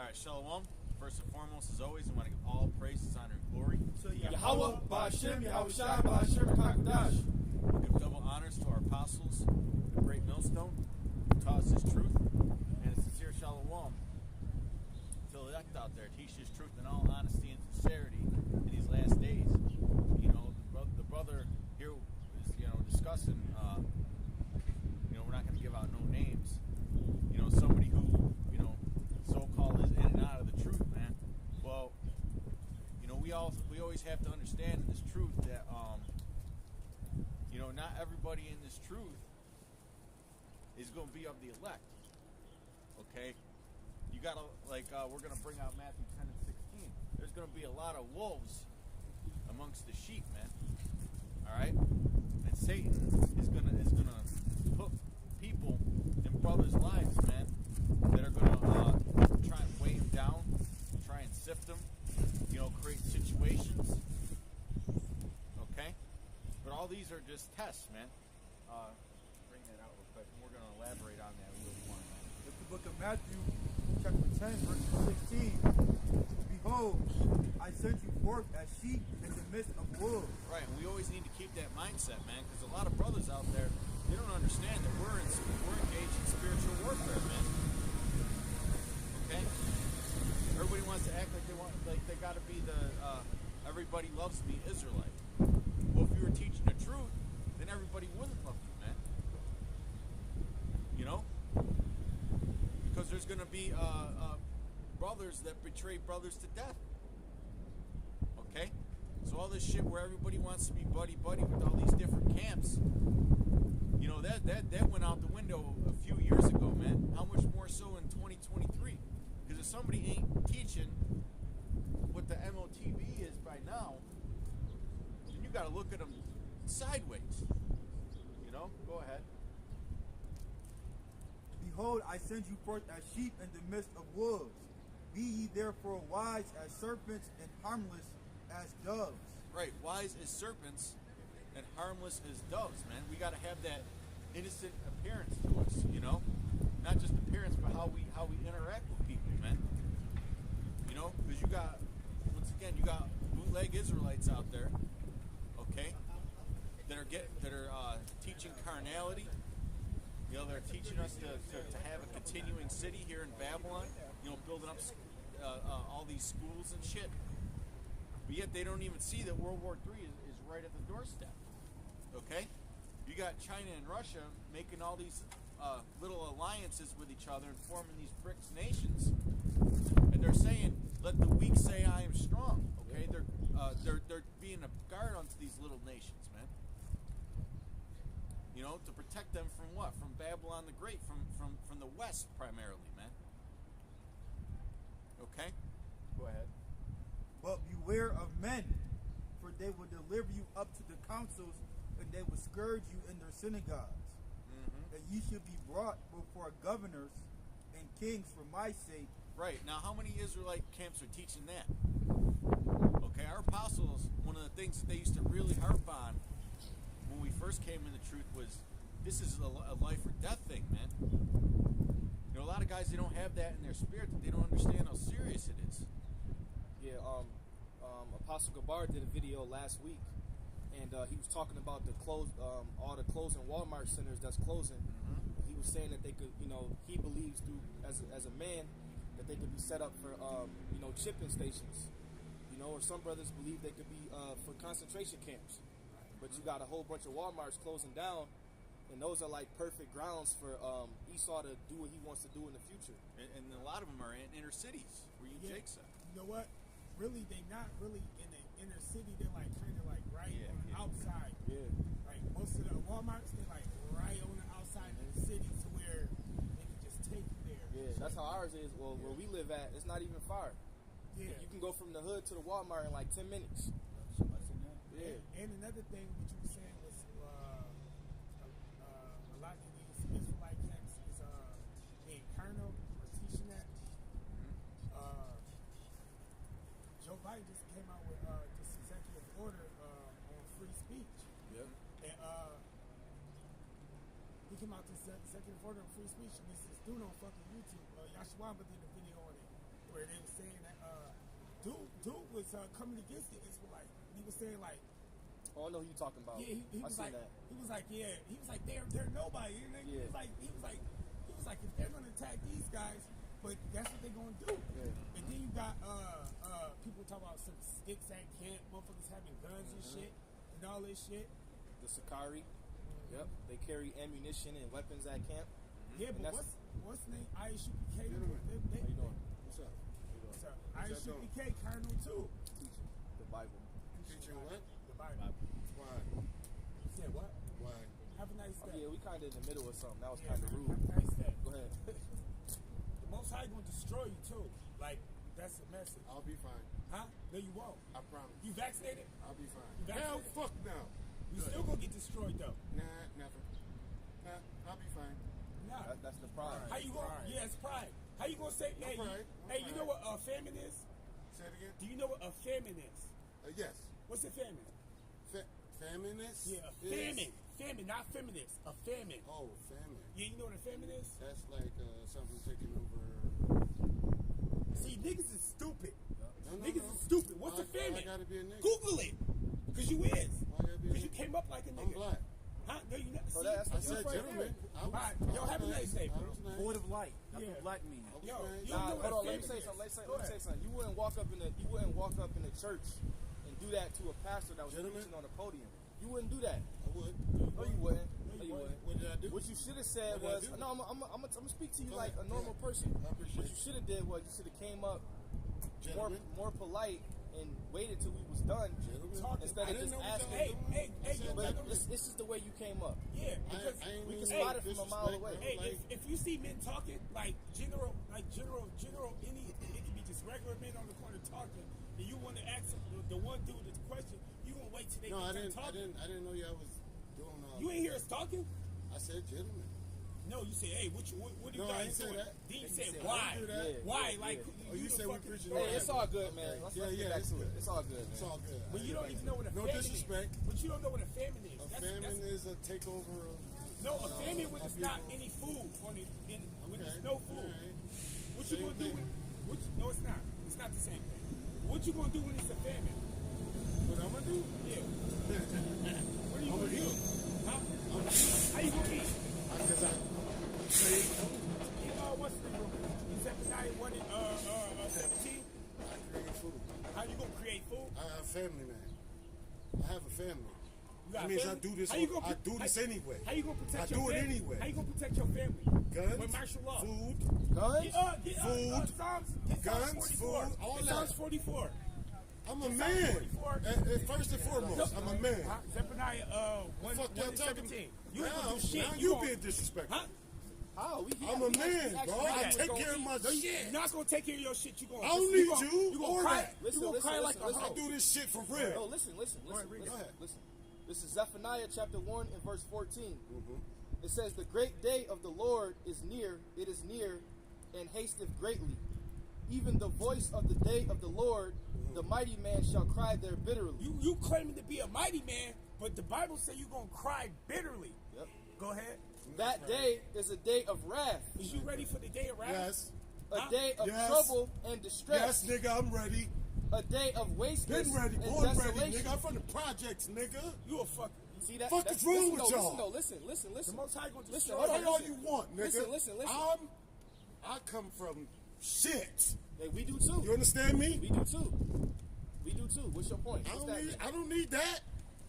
right, Shalom. First and foremost, as always, I want to give all praises, honor, and glory to Yahweh, Ba'Shem, Yahushua, Ba'Shem, HaKadosh. We give double honors to our apostles, the great millstone, who taught us his truth, and a sincere Shalom to the elect out there. Teach his truth in all honesty and sincerity in these last days. You know, the brother here is, discussing, we're not going to give out no names. Somebody who, so-called is in and out of the truth, man. Well, we always have to understand in this truth that, not everybody in this truth is going to be of the elect. Okay? You got to, we're going to bring out Matthew 10 and 16. There's going to be a lot of wolves amongst the sheep, man. All right? And Satan is going to put people in brothers' lives, man, that are going to try and weigh them down, try and sift them, create situations. Okay? But all these are just tests, man. Bring that out real quick, and we're going to elaborate on that a little more, man. It's the book of Matthew, chapter 10, verse 16. Behold, I sent you forth as sheep in the midst of wolves. Right, and we always need to keep that mindset, man, because a lot of brothers out there, they don't understand that we're engaged in spiritual warfare, man. Okay? Everybody wants to act like they got to be the everybody loves me Israelite. Well, if you were teaching the truth, then everybody wouldn't love you, man. Because there's going to be brothers that betray brothers to death. Okay? So all this shit where everybody wants to be buddy-buddy with all these different camps, that went out the window a few years ago, man. How much more so in 2023? Because if somebody ain't teaching what the MOTB is by now, then you got to look at them sideways. Go ahead. Behold, I send you forth as sheep in the midst of wolves. Be ye therefore wise as serpents and harmless as doves. Right, wise as serpents and harmless as doves, man. We got to have that innocent appearance to us, not just appearance, but how we interact with people, man. Because you got bootleg Israelites out there, okay, that are teaching carnality. They're teaching us to have a continuing city here in Babylon, building up all these schools and shit. But yet they don't even see that World War III is right at the doorstep. Okay? You got China and Russia making all these little alliances with each other and forming these BRICS nations. And they're saying, let the weak say I am strong. Okay? They're being a guard onto these little nations, man. To protect them from what? From Babylon the Great, from the West primarily, man. Okay? Go ahead. But beware of men, for they will deliver you up to the councils, and they will scourge you in their synagogues. Mm-hmm. And ye shall be brought before governors and kings for my sake. Right. Now, how many Israelite camps are teaching that? Okay, our apostles, one of the things that they used to really harp on when we first came in the truth was, this is a life or death thing, man. A lot of guys, they don't have that in their spirit, that they don't understand how serious it is. Yeah, Apostle Gabar did a video last week, and he was talking about all the closing Walmart centers that's closing. Mm-hmm. He was saying that they could, he believes through as a man that they could be set up for, chipping stations. Or some brothers believe they could be for concentration camps. But you got a whole bunch of Walmarts closing down, and those are like perfect grounds for Esau to do what he wants to do in the future. And a lot of them are in inner cities, where Jake said. You know what? Really, they not really in the inner city. They're kind of right on the outside. Yeah. Like most of the Walmarts, they're right on the outside of the city to where they can just take you there. Yeah, that's how ours is. Well, where we live at, it's not even far. Yeah. You can go from the hood to the Walmart in 10 minutes. Yeah. And another thing what you were saying was a lot of these Israelite camps is being carnal or teaching that. Joe Biden just came out with this executive order on free speech. Yeah. And he came out with this executive order on free speech, and this is dude on fucking YouTube. Yashwamba did a video on it. where they were saying that dude was coming against the Israelites. He was saying like, Oh, I know who you talking about. yeah, he I was seen like, that. he was like, they're nobody. And he was like, if they're gonna attack these guys, but that's what they're gonna do. Yeah. And then you got people talking about some sticks at camp, motherfuckers having guns and shit, and all this shit. The Sakari. Yep. They carry ammunition and weapons at camp. Yeah, And but that's- what's the name? Aishuki K. How you doing? What's up? So Aishuki K. Cardinal too. Teaching the Bible. Teaching what? The Bible. Why? You said what? Why? Have a nice Oh, day. yeah, we kind of in the middle of something. That was Yeah, kind of man, rude. Have a nice day. Go ahead. The Most High gonna destroy you too. Like that's the message. I'll be fine. Huh? No, you won't. I promise. You vaccinated? I'll be fine. You Hell, vaccinated? fuck no. You still gonna get destroyed though. Nah, never. Nah, I'll be fine. Nah. That's the pride. How you gonna? Pride. Yeah, it's pride. How you gonna say? Hey, pride. hey, you know what a famine is? Say it again. Do you know what a famine is? Yes. What's a famine? Feminist? Yeah, a is- famine. Famine, not feminist. A famine. Oh, famine. Yeah, you know what a famine is? That's like something taking over. See, niggas is stupid. No, Niggas no. is stupid. What's Why- a famine? why I gotta be a nigga? Google it. Cause you is. Why I gotta be a Cause you nigga? came up like a nigga. I'm black. Huh? No, you not. Oh, See, that's- I you're said right gentleman. there. I was, Alright, I yo, was have a nice. nice day, I bro. was nice. Void of light. That's Yeah. what black means. I was Yo, nice. you Nah, know hold what on. a Let me say famine something. is. Let Go me say ahead. something. You wouldn't walk up in the church and do that to a pastor that was Gentlemen? preaching on the podium. You wouldn't do that. I would. No, you wouldn't. No, you wouldn't. What did I do? What you should have said What was, did I do? no, I'm gonna speak to you Go like ahead. a normal Yeah. person. I appreciate What you it. should have did was you should have came up Gentlemen. more polite and waited till we was done Gentlemen. Talk- instead I of didn't just know what asking. y'all Hey, doing. hey, I hey, said yo, But gentlemen. this is the way you came up. Yeah, because I ain't We can mean spot it from a mile disrespect, away. bro. hey, Like, if you see men talking like general, any it could be just regular men on the corner talking, and you want to ask the one dude this question, you gonna wait till they no, get I done didn't. talking. I didn't know y'all was doing. You ain't hear us talking? I said gentlemen. No, you said, hey, what do you No, I guys didn't say doing? that. Then you He said, said, why? I didn't do that. Yeah. Why? Like, Oh, you the said we fucking- preaching Hey, on it's all good, man. Okay. Let's Yeah, get yeah, back it's to it. good. It's all good, It's man. all good. But you don't even know what a No famine disrespect. is. But you don't know what a famine is. A That's- famine is a takeover of. no, a famine when of it's not people. any food on it, when Okay. there's no food. Alright. What you Same gonna do? thing. No, it's not. It's not the same thing. What you gonna do when it's a famine? What I'm gonna do? Yeah. What are you I'm gonna do? gonna eat. Huh? I'm gonna eat. How you gonna eat? Because I'm saying You know what's the Zephaniah 1 and 17? I create food. How you gonna create food? I have a family, man. I have a family. You got That means family? I do this. How you gonna I pro- do this how- anyway. How you gonna protect I your do it family? anyway. How you gonna protect your family? Guns, With martial law. food, Guns? Food. Psalms Guns, 44. food, all Get that. Psalms 44. I'm a Psalms man. 44. First and foremost, I'm a man. Huh? Zephaniah 1, Fuck 1 y'all and talking 17. You ain't now, gonna do shit. now You you gonna- being disrespectful. Huh? How? I'm a man, bro. I take care of my No, shit. you're not gonna take care of your shit. You gonna. I don't you need gonna, you You gonna or cry. that. Listen, you gonna listen, cry listen, like a listen. I hoe. do this shit for No, real. listen. Go ahead. This is Zephaniah chapter 1 and verse 14. Mm-hmm. It says, "The great day of the Lord is near, it is near, and hasteth greatly. Even the voice of the day of the Lord, the mighty man shall cry there bitterly." You claiming to be a mighty man, but the Bible say you gonna cry bitterly. Yep. Go ahead. That day is a day of wrath, Is you ready for the day of wrath? Yes. a Huh? day of Yes. trouble and distress, Yes, nigga, I'm ready. a day of wasteness Been ready, and born ready, desolation. nigga. I'm from the projects, nigga. You a fucker. See that? Fuck that's- is wrong listen, with though, y'all? Listen. The Most High gonna Listen, destroy hold on, Say you. all you want, nigga. Listen. I come from shit. Hey, we do too. You understand me? We do too. We do too. What's your point? I What's don't that need. mean? I don't need that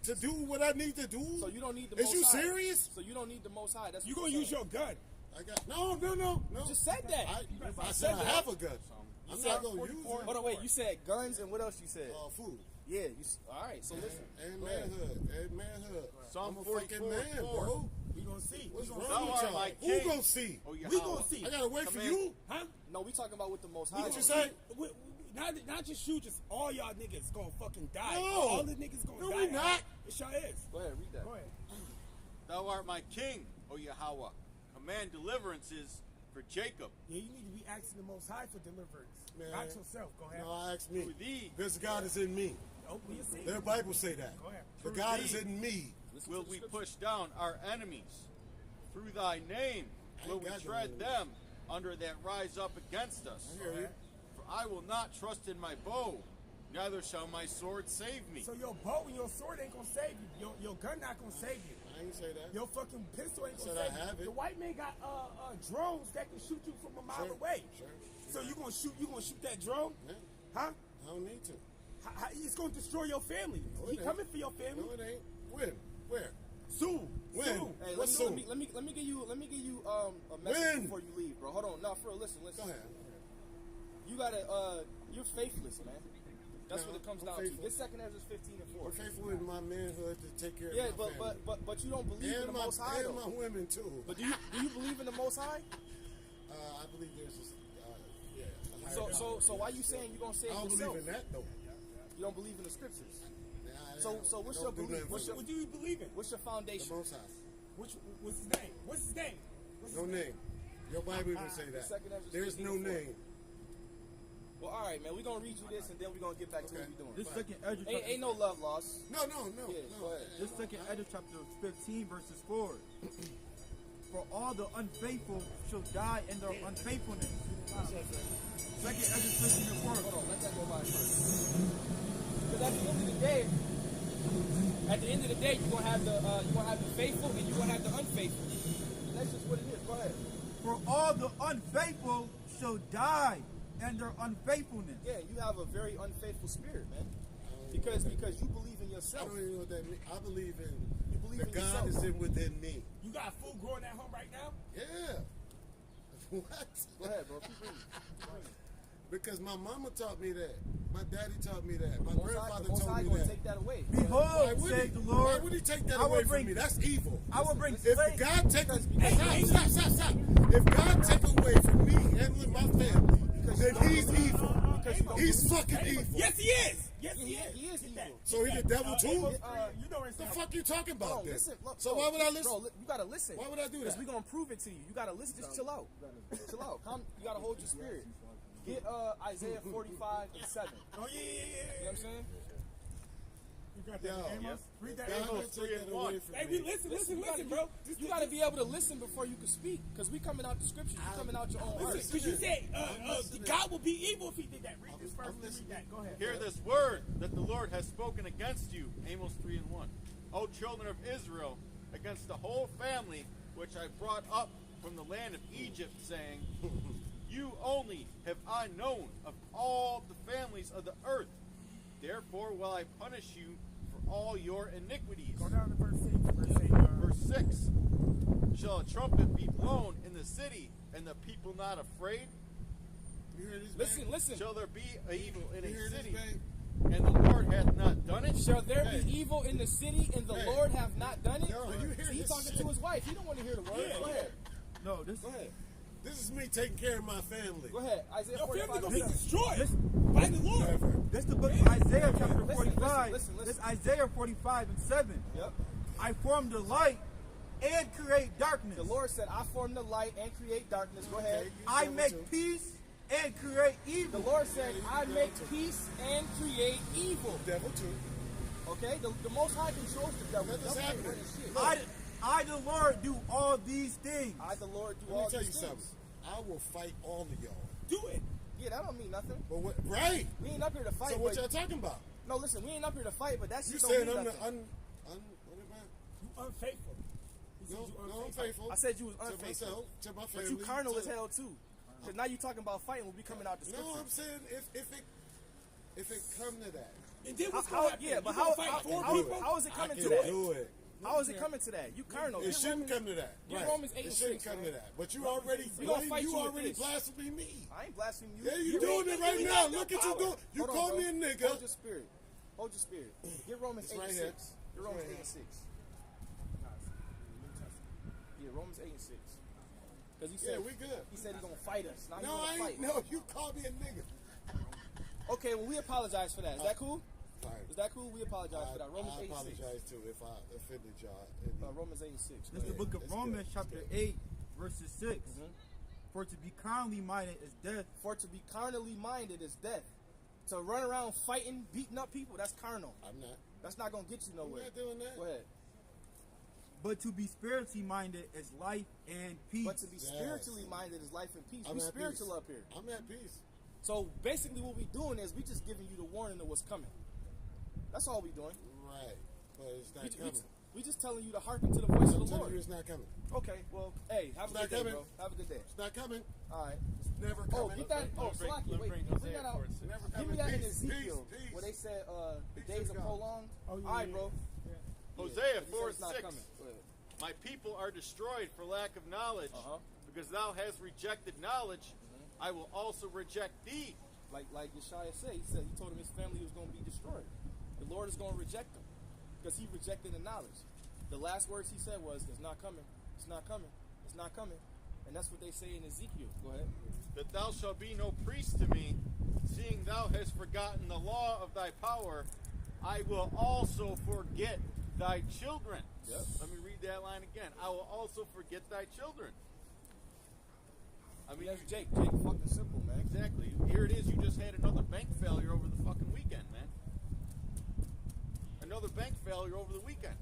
to do what I need to do. So you don't need the Is Most you High. serious? So you don't need the Most High. That's You what gonna you're use saying. your gun. I got no. Just said that. I said I have a gun. I'm said not gonna use 44. it. Hold on, wait. You said guns and what else you said? Food. Yeah. All right. So listen. And Go ahead. manhood. Psalm I'm a fucking 44, man, 4. bro. We gonna see. What's We wrong gonna with Thou art y'all? my Who king. gonna see? Oh, We gonna see. I gotta wait for Command. you. Huh? No, we talking about with the Most High. What you say? Not just you, just all y'all niggas gonna fucking die. No. All the niggas gonna No, die. we not. It sure is. Go ahead. Read that. Go ahead. Thou art my king, O Yahweh. Command deliverances for Jacob. Yeah, you need to be asking the Most High for deliverance. Man. Not yourself. Go ahead. No, I ask me. For thee This God is in me. Open your seat. Their Bible say that. Go ahead. The Through God thee. is in me. Listen will to the we scripture. push down our enemies. Through thy name I will ain't we got no tread enemies. them under that rise up against us. I hear you. For I will not trust in my bow, neither shall my sword save me. So your bow and your sword ain't gonna save you. Your gun not gonna save you. I ain't say that. Your fucking pistol ain't gonna Said I save have you. it. The white man got drones that can shoot you from a mile Sure, away. sure. So you gonna shoot that drone? Yeah. Huh? I don't need to. It's gonna destroy your family. No, He it ain't. coming for your family. No, it ain't. When? Where? Soon. When? Soon. Hey, What's let soon? me give you a message When? before you leave, bro. Hold on, no, for real, listen. Go ahead. You gotta you're faithless, man. That's No, what it comes I'm down faithful. to. Get 2 Ezra 15 and 4. I'm faithful in my manhood to take care Yeah, of my family. but you don't believe in and the my, Most High, and my though. women too. But do you believe in the Most High? I believe there's just, yeah. a higher So power. why you saying you gonna save I don't yourself? believe in that though. You don't believe in the scriptures. Nah, So what's don't your do belief? nothing What's for your What do you believe in? what's your the foundation? Most High? What's his name? What's his name? What's No his name. Your Bible even say that. 2 Ezra There's 15 no and 4. name. Well, all right, man. We're gonna read you this, and then we're gonna get back to Okay. what we're doing. This second Ezra Ain't no love lost. No. Yeah, go ahead. This second Ezra chapter 15 verses 4. For all the unfaithful shall die in their unfaithfulness. Second Ezra 15 and 4. Hold on, let that go by first. Because at the end of the day, you're gonna have the faithful and you're gonna have the unfaithful. That's just what it is. Go ahead. For all the unfaithful shall die in their unfaithfulness. Yeah, you have a very unfaithful spirit, man. Because you believe in I yourself. don't even know what that means. I believe in You believe that in God yourself. is in within me. You got food growing at home right now? Yeah. What? Go ahead, bro. Keep reading. Because my mama taught me that. My daddy taught me that. My The Most grandfather High told me gonna that. take that away. Why Behold, would says he? the Why Lord, would he take that I will away bring- from me? That's evil. I will bring If slaves. God take Hey, stop. If God take away from me and my family, then he's evil. He's fucking evil. Yes, he is. Yes, he is. He is Get that. evil. So he the devil too? You know What the fuck you talking Hold about on, then? listen. Look, So bro, why would I listen? Bro, you gotta listen. Why would I do Because that? we're gonna prove it to you. You gotta listen. Just chill out. Chill out. You gotta hold your spirit. Get Isaiah 45 and 7. Oh, yeah. You know what I'm saying? You got Yo, that, Amos? Read that, God Amos. don't take that away from Hey, me. listen, bro. You gotta be able to listen before you can speak. Because we coming out the scriptures. You coming out your own heart. Listen, because you said God would be evil if he did that. Read this first and read that. Go ahead. Hear this word that the Lord has spoken against you, Amos 3 and 1. O children of Israel, against the whole family which I brought up from the land of Egypt, saying, you only have I known of all the families of the earth. Therefore will I punish you for all your iniquities. Go down to verse 6. Verse 6. Shall a trumpet be blown in the city, and the people not afraid? You hear this, man? Listen. Shall there be a evil in You hear a this, city, man? and the Lord hath not done it? Shall there Hey. be evil in the city and the Hey. Lord have not done it? Yo, you hear See, he's this talking shit? to his wife. He don't want to hear the word. Yeah. Go ahead. No, this Go ahead. This is me taking care of my family. Go ahead. Isaiah Your family 45 gonna be and 7. destroyed This- by the Lord. Never. This the book of Isaiah chapter Listen, 45. listen. This Isaiah 45 and 7. Yep. I form the light and create darkness. The Lord said, I form the light and create darkness. Go ahead. Okay, you I devil make too. peace and create The evil. Lord said, I make peace and create evil. Devil too. Okay? The Most High controls the devil. Nothing's The devil ain't happening. running shit. I the Lord do all these things. I, the Lord, do Let me all tell you these something. things. I will fight all of y'all. Do it. Yeah, that don't mean nothing. But what? Right. We ain't up here to fight. So what but, y'all talking about? no, listen, we ain't up here to fight, but that You shit don't said mean I'm the nothing. what am I? You unfaithful. He said No, you I'm faithful. I said you was to unfaithful. myself, to my But family. you carnal to- as hell too. Because now you talking about fighting when we coming out the No, scripture. I'm saying if it come to that, And then what's How- going to happen? yeah, but You gonna how- fight four how- people? how is it I coming can to that? do it. How is it coming to that? You carnal. It Get shouldn't Romans- come to that. get Right. Romans 8 It and shouldn't 6, come man. to that. But you already, We gonna fight you you with already this. blaspheming me. I ain't blaspheming you. Yeah, you doing it right now. Look at you doing. You Hold on, call bro. me a nigga. Hold your spirit. Hold your spirit. Get Romans It's 8 right and here. 6. Get Romans It's right 8 and 6. Yeah, Romans 8 and 6. Because he Yeah, said we good. he said he gonna fight us. Now he No, wanna I fight. ain't. No, you call me a nigga. Okay, well we apologize for that. Is that cool? Fine. Is that cool? We apologize for that. Romans I 8 and 6. apologize too if I offended y'all. Romans 8 and 6. This is the book of it's Romans good. chapter It's 8 verses 6. Mhm. For to be carnally minded is death. For to be carnally minded is death. To run around fighting, beating up people, that's carnal. I'm not. That's not gonna get you I'm nowhere. not doing that. Go ahead. But to be spiritually minded is life and peace. But to be Yes. spiritually minded is life and peace. I'm We at spiritual peace. up here. I'm at peace. So basically, what we doing is we just giving you the warning of what's coming. That's all we doing. Right. But it's not coming. We just telling you to hearken to the voice of I'm the telling Lord. you it's not coming. Okay, well, hey, have a It's good not day, coming. bro. Have a good day. It's not coming. All right. It's never Oh, coming. get that. Oh, bring- Slaki, let wait. bring Bring Hosea that out. 4:6. Never Give me coming. that in Peace, Ezekiel, peace. where they said the Peace days of are God. prolonged. Oh, yeah, All right, yeah. bro. Hosea He said it's 4:6. not coming. Go ahead. My people are destroyed for lack of knowledge. Uh-huh. Because thou hast rejected knowledge, I will also reject thee. Like Yeshaya said, he told him his family was going to be destroyed. The Lord is going to reject them because he rejected the knowledge. The last words he said was, "It's not coming. It's not coming. It's not coming." And that's what they say in Ezekiel. Go ahead. That thou shalt be no priest to me, seeing thou hast forgotten the law of thy power, I will also forget thy children. Yep. Let me read that line again. I will also forget thy children. I mean, That's Jake. Jake, fucking simple, man. exactly. Here it is. You just had another bank failure over the fucking weekend, man. Another bank failure over the weekend.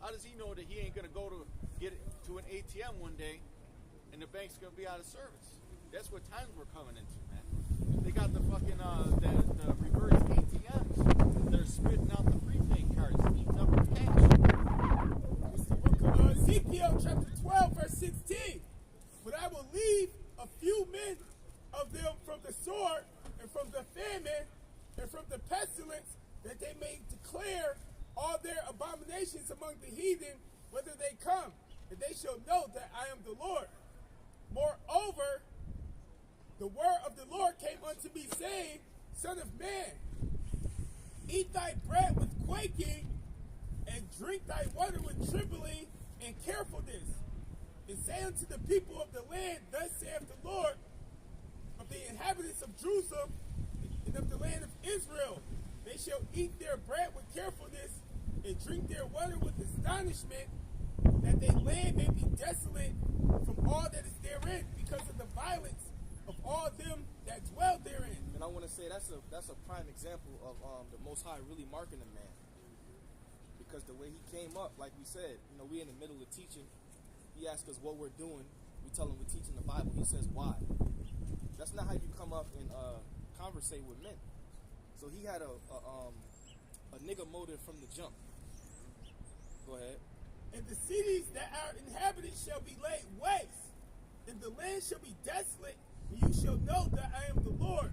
How does he know that he ain't gonna go to get to an ATM one day, and the bank's gonna be out of service? That's what times we're coming into, man. They got the fucking the reverse ATMs. They're spitting out the prepaid cards, eating up the cash. It's the book of Ezekiel, chapter 12, verse 16. But I will leave a few men of them from the sword and from the famine and from the pestilence, that they may declare all their abominations among the heathen, whether they come, and they shall know that I am the Lord. Moreover, the word of the Lord came unto me, saying, Son of man, eat thy bread with quaking, and drink thy water with trembling and carefulness. And say unto the people of the land, Thus saith the Lord, of the inhabitants of Jerusalem and of the land of Israel, they shall eat their bread with carefulness and drink their water with astonishment, that their land may be desolate from all that is therein, because of the violence of all them that dwell therein. And I want to say that's a prime example of the Most High really marking a man, because the way he came up, like we said, we in the middle of teaching. He asked us what we're doing. We tell him we're teaching the Bible. He says, why? That's not how you come up and conversate with men. So he had a nigga motive from the jump. Go ahead. And the cities that are inhabited shall be laid waste, and the land shall be desolate, and you shall know that I am the Lord.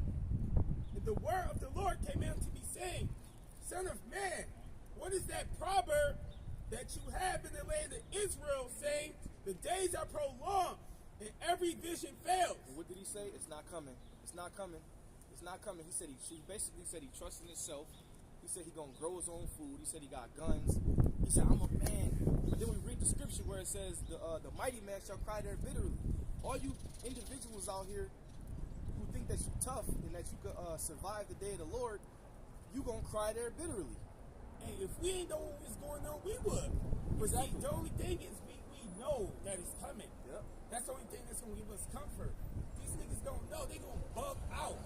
And the word of the Lord came unto me, saying, Son of man, what is that proverb that you have in the land of Israel, saying, the days are prolonged, and every vision fails? And what did he say? It's not coming. It's not coming. It's not coming. He said he basically said he trusts in himself. He said he gonna grow his own food. He said he got guns. He said, I'm a man. But then we read the scripture where it says the mighty man shall cry there bitterly. All you individuals out here who think that you're tough and that you could survive the day of the Lord, you gonna cry there bitterly. Hey, if we ain't know what was going on, we would. But see, the only thing is we know that it's coming. Yep. That's the only thing that's gonna give us comfort. These niggas don't know. They gonna bug out.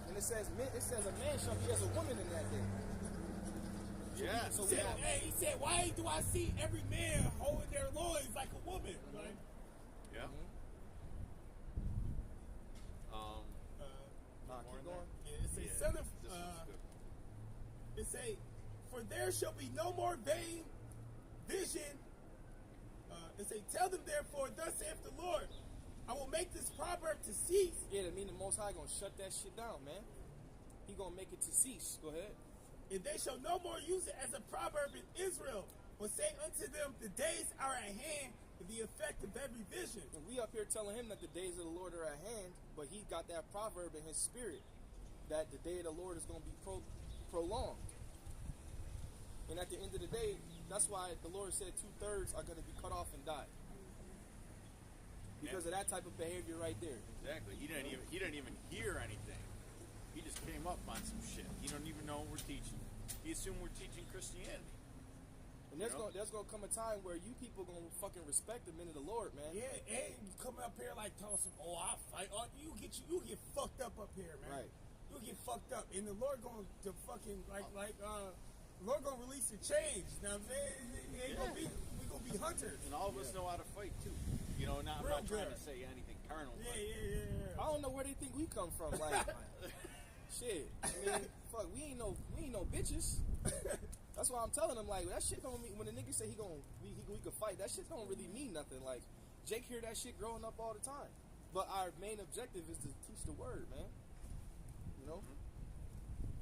And it says a man shall be as a woman in that day. Yeah. So He said, why do I see every man holding their loins like a woman? Right? Yeah. Keep going. Yeah, it say, Yeah, son of, this is good. it say, for there shall be no more vain vision. It say, tell them therefore, thus saith the Lord, I will make this proverb to cease. Yeah, that mean the Most High gonna shut that shit down, man. He gonna make it to cease. Go ahead. And they shall no more use it as a proverb in Israel, but say unto them, the days are at hand, and the effect of every vision. And we up here telling him that the days of the Lord are at hand, but he got that proverb in his spirit that the day of the Lord is gonna be prolonged. And at the end of the day, that's why the Lord said 2/3 are gonna be cut off and die. Because of that type of behavior right there. Exactly. He didn't even hear anything. He just came up on some shit. He don't even know what we're teaching. He assumed we're teaching Christianity. And there's gonna come a time where you people gonna fucking respect the men of the Lord, man. Yeah, and you coming up here like telling some, I fight. You get fucked up here, man. Right. You get fucked up, and the Lord going to fucking Lord gonna release the change. You know what I'm saying? We gonna be hunters. And all of us know how to fight too. I'm Real not trying good. to say anything carnal. Yeah. I don't know where they think we come from. Like, shit. I mean, fuck, we ain't no bitches. That's why I'm telling them, like, that shit don't mean, when the nigga say we could fight, that shit don't really mean nothing. Like, Jake hear that shit growing up all the time. But our main objective is to teach the word, man. You know?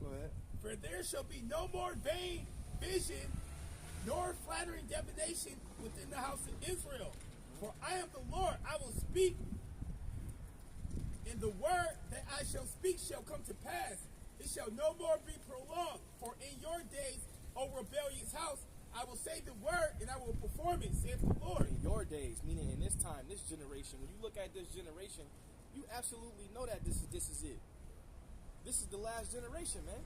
Go ahead. For there shall be no more vain vision, nor flattering divination within the house of Israel. For I am the Lord, I will speak, and the word that I shall speak shall come to pass. It shall no more be prolonged. For in your days, O rebellious house, I will say the word, and I will perform it, saith the Lord. In your days, meaning in this time, this generation, when you look at this generation, you absolutely know that this is it. This is the last generation, man.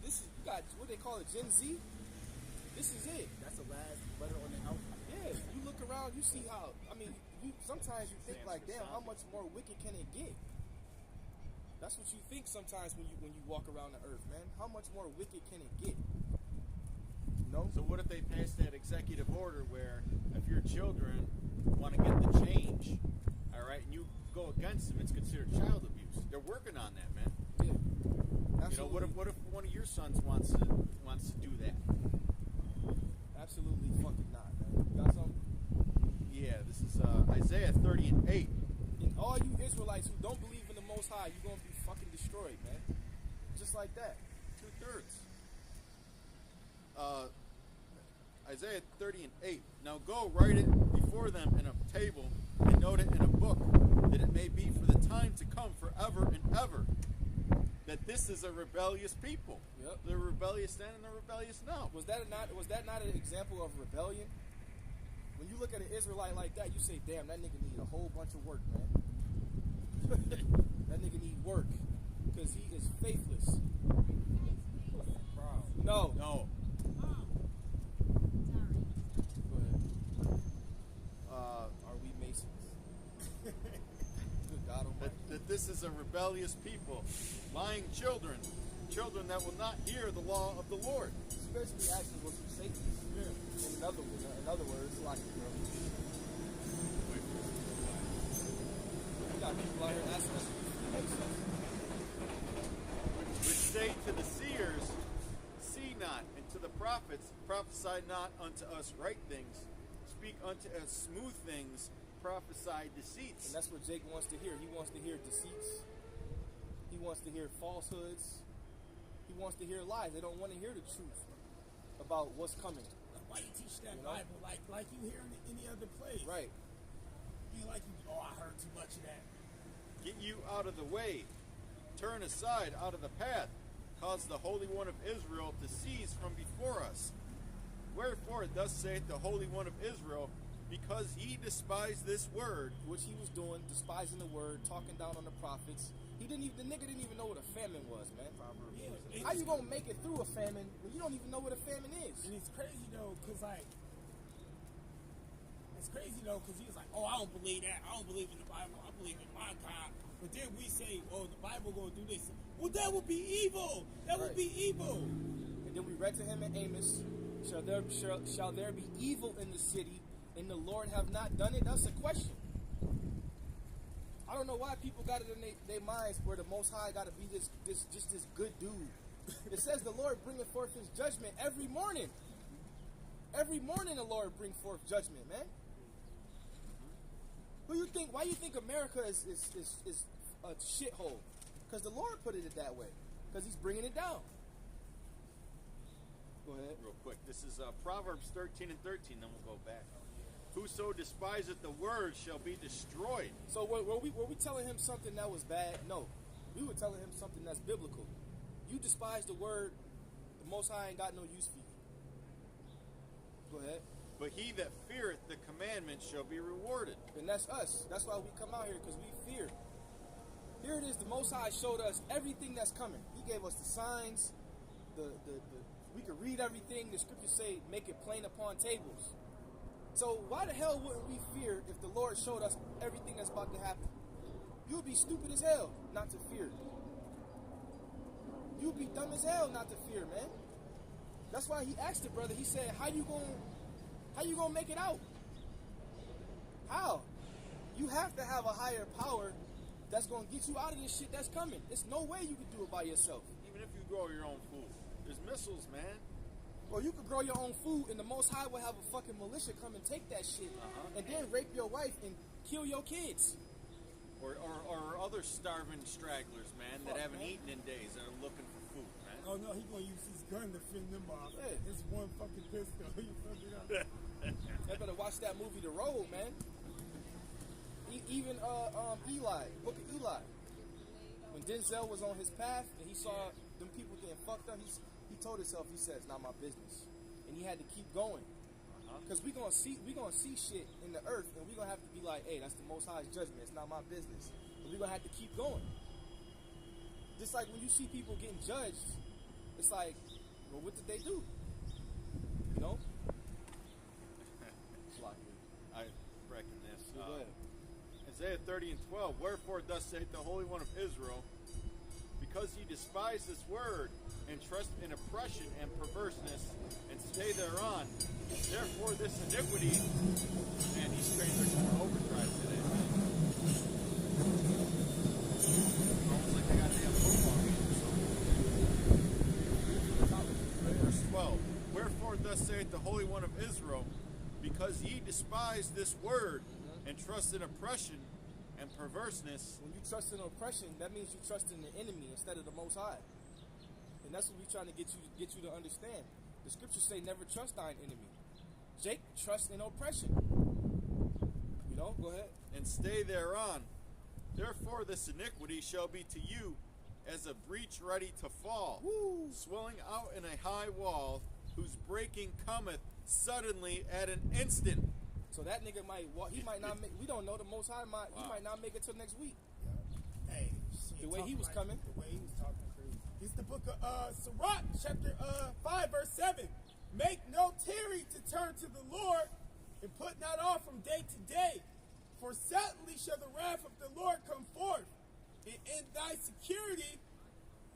This is, you got what they call it, Gen Z. This is it. That's the last letter on the alphabet. Yeah, you look around, you see how. I mean, sometimes you think like, damn, how much more wicked can it get? That's what you think sometimes when you walk around the earth, man. How much more wicked can it get? No. So what if they pass that executive order where if your children want to get the change, all right, and you go against them, it's considered child abuse. They're working on that, man. Yeah. You know, what if one of your sons wants to do that? Absolutely fucking not, man. You got something? Yeah, this is Isaiah 30 and 8. And all you Israelites who don't believe in the Most High, you're gonna be fucking destroyed, man. Just like that. 2/3. Isaiah 30 and 8. Now go write it before them in a table and note it in a book, that it may be for the time to come forever and ever, that this is a rebellious people. Yep. They're rebellious then and they're rebellious now. Was that not an example of rebellion? When you look at an Israelite like that, you say, damn, that nigga need a whole bunch of work, man. That nigga need work. Because he is faithless. No. No. Go ahead. Are we Masons? Good God Almighty. That this is a rebellious people, lying children that will not hear the law of the Lord. Especially actually was you Satanists. Yeah. In other words, like, bro. We got people out here asking us if we Masons. Which say to the seers, see not, and to the prophets, prophesy not unto us right things, speak unto us smooth things, prophesy deceits. And that's what Jake wants to hear. He wants to hear deceits. He wants to hear falsehoods. He wants to hear lies. They don't want to hear the truth about what's coming. Why you teach that Bible like you hear in any other place? Right. Be like, I heard too much of that. Get you out of the way. Turn aside out of the path. Cause the Holy One of Israel to cease from before us. Wherefore thus saith the Holy One of Israel, because ye despise this word. Which he was doing, despising the word, talking down on the prophets. The nigga didn't even know what a famine was, man. Yeah, How you gonna make it through a famine when you don't even know what a famine is? And it's crazy though, cause he was like, oh, I don't believe that. I don't believe in the Bible. I believe in my God. But then we say, oh, the Bible gonna do this. Well, that would be evil. That would be evil. And then we read to him in Amos, shall there be evil in the city, and the Lord have not done it? That's a question. I don't know why people got it in their minds where the Most High got to be this good dude. It says the Lord bringeth forth his judgment every morning. Every morning the Lord bring forth judgment, man. Why you think America is a shithole? Because the Lord put it that way. Because he's bringing it down. Go ahead. Real quick. This is Proverbs 13 and 13. Then we'll go back. Whoso despiseth the word shall be destroyed. So were we telling him something that was bad? No. We were telling him something that's biblical. You despise the word, the Most High ain't got no use for you. Go ahead. But he that feareth the commandment shall be rewarded. And that's us. That's why we come out here, because we fear. Here it is, the Most High showed us everything that's coming. He gave us the signs, we could read everything. The scriptures say, make it plain upon tables. So why the hell wouldn't we fear if the Lord showed us everything that's about to happen? You would be stupid as hell not to fear. You would be dumb as hell not to fear, man. That's why he asked the brother, he said, how you gonna make it out? How? You have to have a higher power that's gonna get you out of this shit that's coming. There's no way you can do it by yourself. Even if you grow your own food, there's missiles, man. Or you could grow your own food, and the Most High will have a fucking militia come and take that shit, and then rape your wife and kill your kids. Or other starving stragglers, man, that haven't eaten in days and are looking for food, man. Oh no, he gonna use his gun to fend them off. Yeah. It's one fucking pistol. You feel me? They better watch that movie, The Road, man. Even Eli, Book of Eli. When Denzel was on his path and he saw them people getting fucked up, he told himself, he said, it's not my business. And he had to keep going. Because we gonna see shit in the earth, and we gonna have to be like, hey, that's the Most High's judgment. It's not my business. But we gonna have to keep going. Just like when you see people getting judged, it's like, well, what did they do? You know? I reckon this. Go ahead. Isaiah 30 and 12. Wherefore thus saith the Holy One of Israel, because ye despise this word, and trust in oppression and perverseness, and stay thereon. Therefore this iniquity, man, these trains are going overdrive today. Almost like they got a damn football game or something. Verse 12. Wherefore thus saith the Holy One of Israel, because ye despise this word, and trust in oppression and perverseness. When you trust in oppression, that means you trust in the enemy instead of the Most High. And that's what we're trying to get you to understand. The scriptures say, never trust thine enemy. Jake trusts in oppression. You know, go ahead. And stay thereon. Therefore this iniquity shall be to you as a breach ready to fall, swelling out in a high wall, whose breaking cometh suddenly at an instant. So that nigga might walk. He might not make. We don't know. The Most High might. He might not make it till next week. Hey, shit, The way he was coming. The way he was talking crazy. It's the book of Sirach, chapter 5, verse 7. Make no tarry to turn to the Lord, and put not off from day to day. For suddenly shall the wrath of the Lord come forth, and in thy security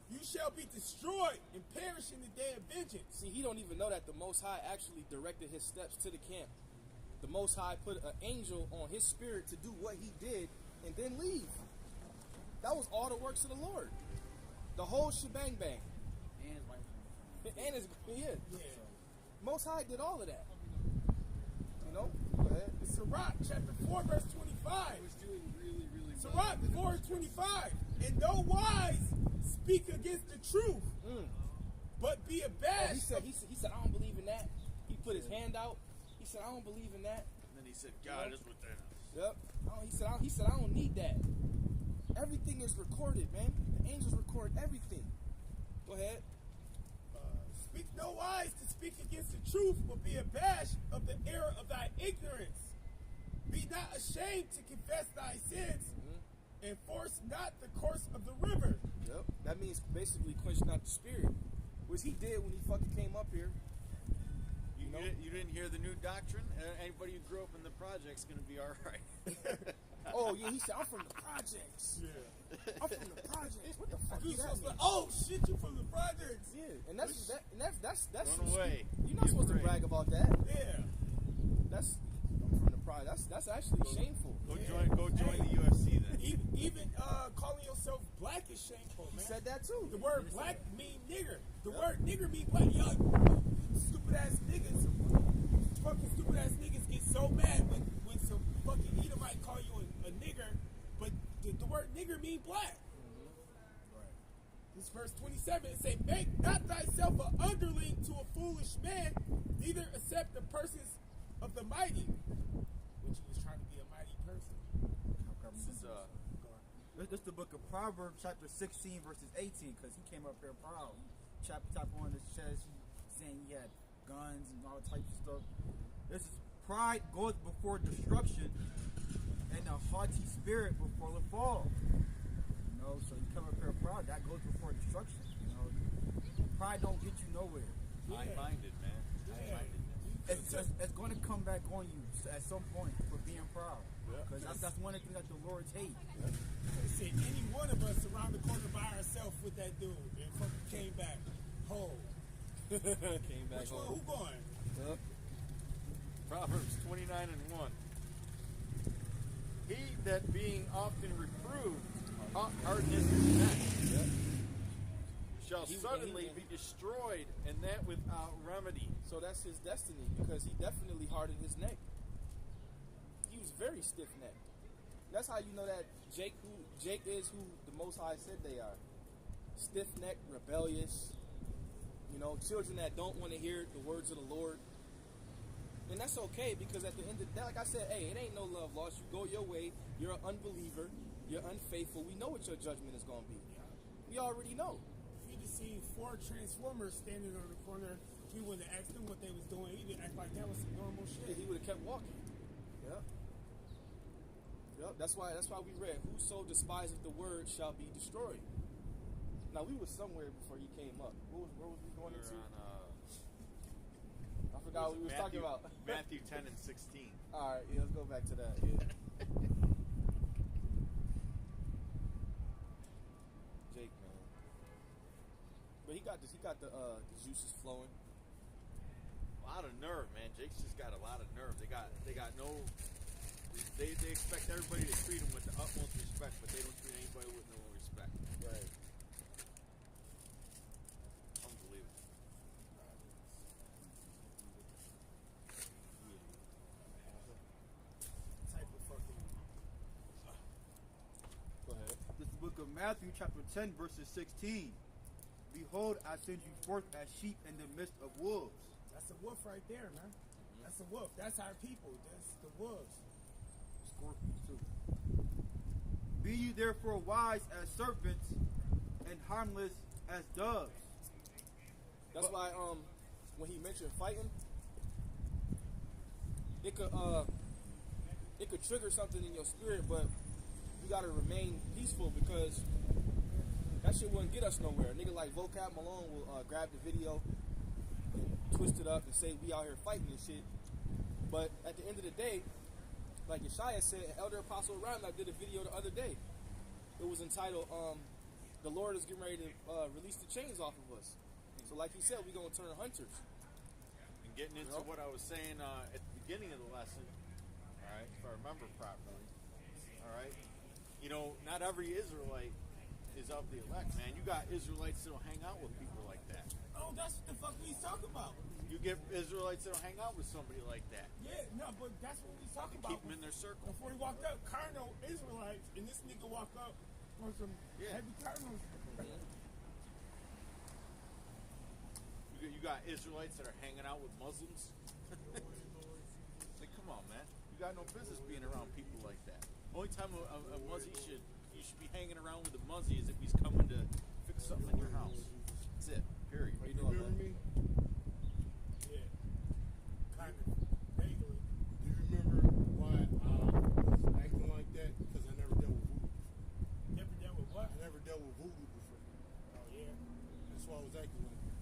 you shall be destroyed and perish in the day of vengeance. See, he don't even know that the Most High actually directed his steps to the camp. The Most High put an angel on his spirit to do what he did and then leave. That was all the works of the Lord. The whole shebang bang. And his yeah. Most High did all of that. You know? Go ahead. It's Sirach, chapter 4, verse 25. I was doing really, really well. Sirach 4:25. And no wise speak against the truth, but be abashed. He said, I don't believe in that. He put his hand out. He said, I don't believe in that. And then he said, God is within us. Yep. He said, I don't need that. Everything is recorded, man. The angels record everything. Go ahead. Speak no wise to speak against the truth, but be abashed of the error of thy ignorance. Be not ashamed to confess thy sins, and force not the course of the river. Yep. That means basically quench not the spirit, which he did when he fucking came up here. You didn't hear the new doctrine? Anybody who grew up in the project's going to be all right. Oh, yeah, he said, I'm from the projects. Yeah. I'm from the projects. What the fuck You is that supposed to, mean? oh shit, you from the projects. Yeah, and that's Run away. You're not supposed to brag about that. Yeah. That's I'm from the projects. That's actually shameful. Go join the UFC then. Even calling yourself black is shameful, He man. said that too. The word black mean nigger. The word nigger mean black. Y'all stupid ass niggas. Fucking stupid ass niggas get so mad when some fucking Edomite call you a nigger, but the word nigger mean black. Right. This verse 27, it say, make not thyself an underling to a foolish man, neither accept the persons of the mighty. Which he was trying to be a mighty person. This is the book of Proverbs, chapter 16, verses 18, because he came up here proud. Chapter on his chest, saying he had guns and all types of stuff. This is pride goes before destruction, and a haughty spirit before the fall. You know, so you come up here proud, that goes before destruction. You know, pride don't get you nowhere. High-minded, man. High-mindedness. It's going to come back on you at some point for being proud. Because that's one of the things that the Lord hates. They said any one of us around the corner by ourselves with that dude and fucking came back whole. Came back Which one? home. Who going? Yep. Proverbs 29 and 1. He that being often reproved hardeneth his neck shall suddenly be destroyed, and that without remedy. So that's his destiny, because he definitely hardened his neck. He was very stiff-necked. That's how you know that Jake is who the Most High said they are. Stiff-necked, rebellious, children that don't want to hear the words of the Lord. And that's okay, because at the end of the day, like I said, hey, it ain't no love lost. You go your way. You're an unbeliever. You're unfaithful. We know what your judgment is going to be. We already know. If you just seen 4 Transformers standing on the corner, he wouldn't have asked them what they was doing. He didn't act like that was some normal shit. He would have kept walking. Yep. That's why we read, whoso despiseth the word shall be destroyed. Now, we were somewhere before you came up. Where was we going into? I forgot what we was talking about. Matthew 10 and 16. All right, let's go back to that. Yeah. Jake, man. But he got the juices flowing. A lot of nerve, man. Jake's just got a lot of nerve. They got no. They expect everybody to treat him with the utmost respect, but they don't treat anybody with no respect. Right. Unbelievable. Type of fucking. Go ahead. This is the book of Matthew, chapter 10, verses 16. Behold, I send you forth as sheep in the midst of wolves. That's a wolf right there, man. That's a wolf. That's our people. That's the wolves. Scorpion, too. Be ye therefore wise as serpents and harmless as doves. That's why when he mentioned fighting, it could trigger something in your spirit, but you gotta remain peaceful, because that shit wouldn't get us nowhere. A nigga like Vocab Malone will grab the video and twist it up and say we out here fighting and shit. But at the end of the day, like Yeshaya said, Elder Apostle Ryan did a video the other day. It was entitled "The Lord is getting ready to release the chains off of us." So like he said, we're gonna turn hunters. And getting into what I was saying at the beginning of the lesson, all right, if I remember properly, all right, not every Israelite is of the elect, man. You got Israelites that'll hang out with people like that. Oh, that's what the fuck we talking about. You get Israelites that'll hang out with somebody like that. Yeah, no, but that's what we talking about. Keep them in their circle. Before he walked up, carnal Israelites, and this nigga walked up on some heavy cardinals. You got Israelites that are hanging out with Muslims. Like, come on, man. You got no business being around people like that. Only time a Muzzy you should be hanging around with a Muzzy is if he's coming to fix something in your house. That's it. Period. What are you doing, Remember man? me? Yeah. Kind of. Vaguely. Do you remember why I was acting like that? Because I never dealt with voodoo. Never dealt with what? I never dealt with voodoo before. Oh, yeah. That's why I was acting like that.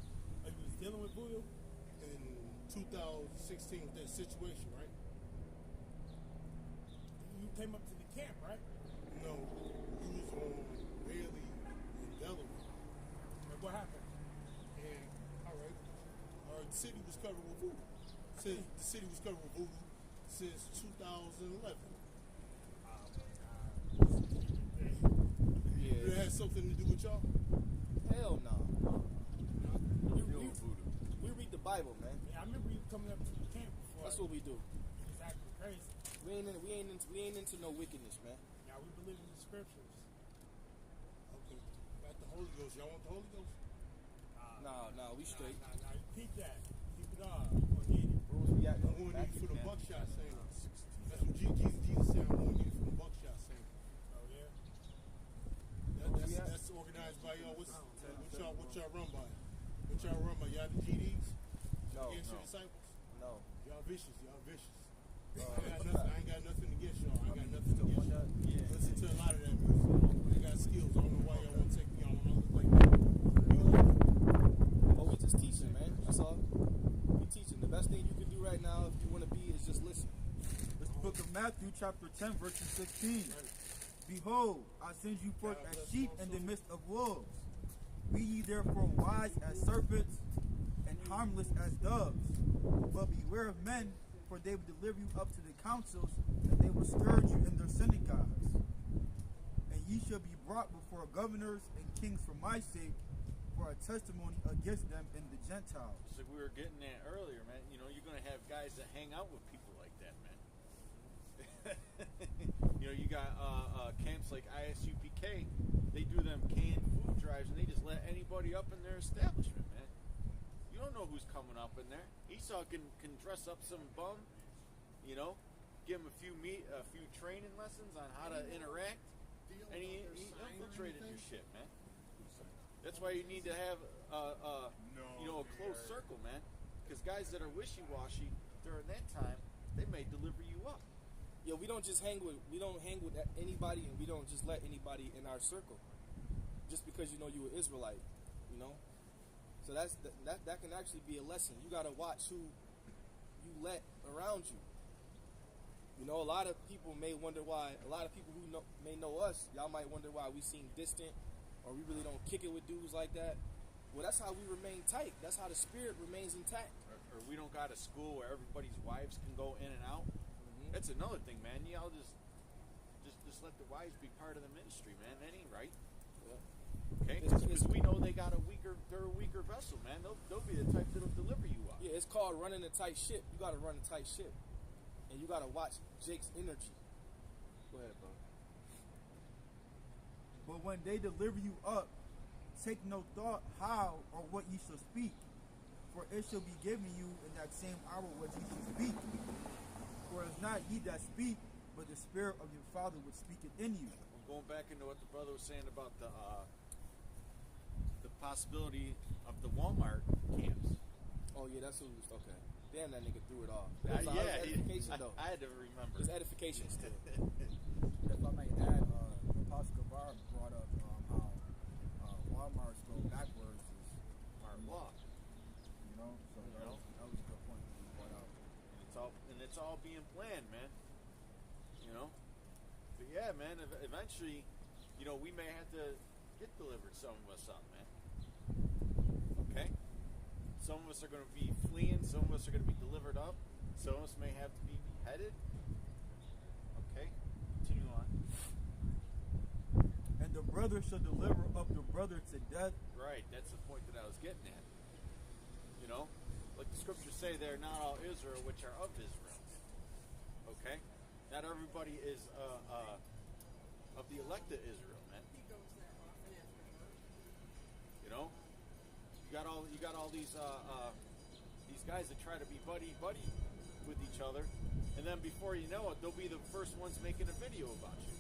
Oh, you was dealing with voodoo? In 2016 with that situation, right? You came up to the camp, right? No, we was on Bailey in Delaware. And what happened? And, all right, the city was covered with voodoo. The city was covered with voodoo since 2011. Yeah. It had something to do with y'all? Hell no. Voodoo. We read the Bible, man. Yeah, I remember you coming up to the camp before. That's what we do. It was acting crazy. We ain't into no wickedness, man. Now we believe in the scriptures. Okay. Got the Holy Ghost. Y'all want the Holy Ghost? No, we straight. Nah, keep that. Keep it all. We're gonna get it. Where was we at? I'm going to need for the buckshot saying. That's what Jesus said. I'm going to need for the buckshot saying. Oh, yeah? That's organized by y'all. What y'all run by? What y'all run by? Y'all the GDs? No, Against no. your disciples? No. Y'all vicious. I ain't got nothing against y'all. I ain't got nothing against y'all. Yeah. Listen to a lot of that music. They got skills. I don't know why y'all want to take me on when I look like that. Oh, we just teaching, man. That's all. We teaching. The best thing you can do right now, if you want to be, is just listen. This is the book of Matthew, chapter 10, verses 16. Behold, I send you forth as sheep in the midst of wolves. Be ye therefore wise as serpents and harmless as doves. But beware of men, for they will deliver you up to the councils, and they will scourge you in their synagogues. And ye shall be brought before governors and kings for my sake, for a testimony against them and the Gentiles. Just like we were getting at earlier, man. You know, you're going to have guys that hang out with people like that, man. You know, you got camps like ISUPK. They do them canned food drives, and they just let anybody up in their establishment, man. You don't know who's coming up in there. Esau can dress up some bum, you know, give him a few training lessons on how to interact, and he infiltrated your shit, man. That's why you need to have you know, a close circle, man. Because guys that are wishy-washy during that time, they may deliver you up. Yeah, we don't hang with anybody, and we don't just let anybody in our circle just because you know you're an Israelite, you know. So that can actually be a lesson. You got to watch who you let around you. You know, a lot of people may wonder why. A lot of people who may know us, y'all might wonder why we seem distant, or we really don't kick it with dudes like that. Well, that's how we remain tight. That's how the spirit remains intact. Or we don't got a school where everybody's wives can go in and out. Mm-hmm. That's another thing, man. Y'all just let the wives be part of the ministry, man. That ain't right. Yeah. Okay, because we know they're a weaker vessel, man. They'll be the type that'll deliver you up. Yeah, it's called running a tight ship. You got to run a tight ship, and you got to watch Jake's energy. Go ahead, bro. But when they deliver you up, take no thought how or what ye shall speak, for it shall be given you in that same hour what ye shall speak. For it is not ye that speak, but the Spirit of your Father which speaketh in you. We're going back into what the brother was saying about the possibility of the Walmart camps. Oh yeah, that's what we was okay. Damn, that nigga threw it off. Edification, though. I had to remember. It's edification still. If I may add, Apostle Gabar brought up how Walmart's go backwards is part law. You know, so that was a good point that you brought out. It's all being planned, man. You know, but yeah, man. Eventually, you know, we may have to get delivered. Some of us up, man. Okay. Some of us are going to be fleeing. Some of us are going to be delivered up. Some of us may have to be beheaded. Okay. Continue on. And the brother shall deliver up the brother to death. Right, that's the point that I was getting at. You know, like the scriptures say, they're not all Israel which are of Israel. Okay? Not everybody is of the elected Israel, man. You know? You got all these guys that try to be buddy with each other, and then before you know it, they'll be the first ones making a video about you.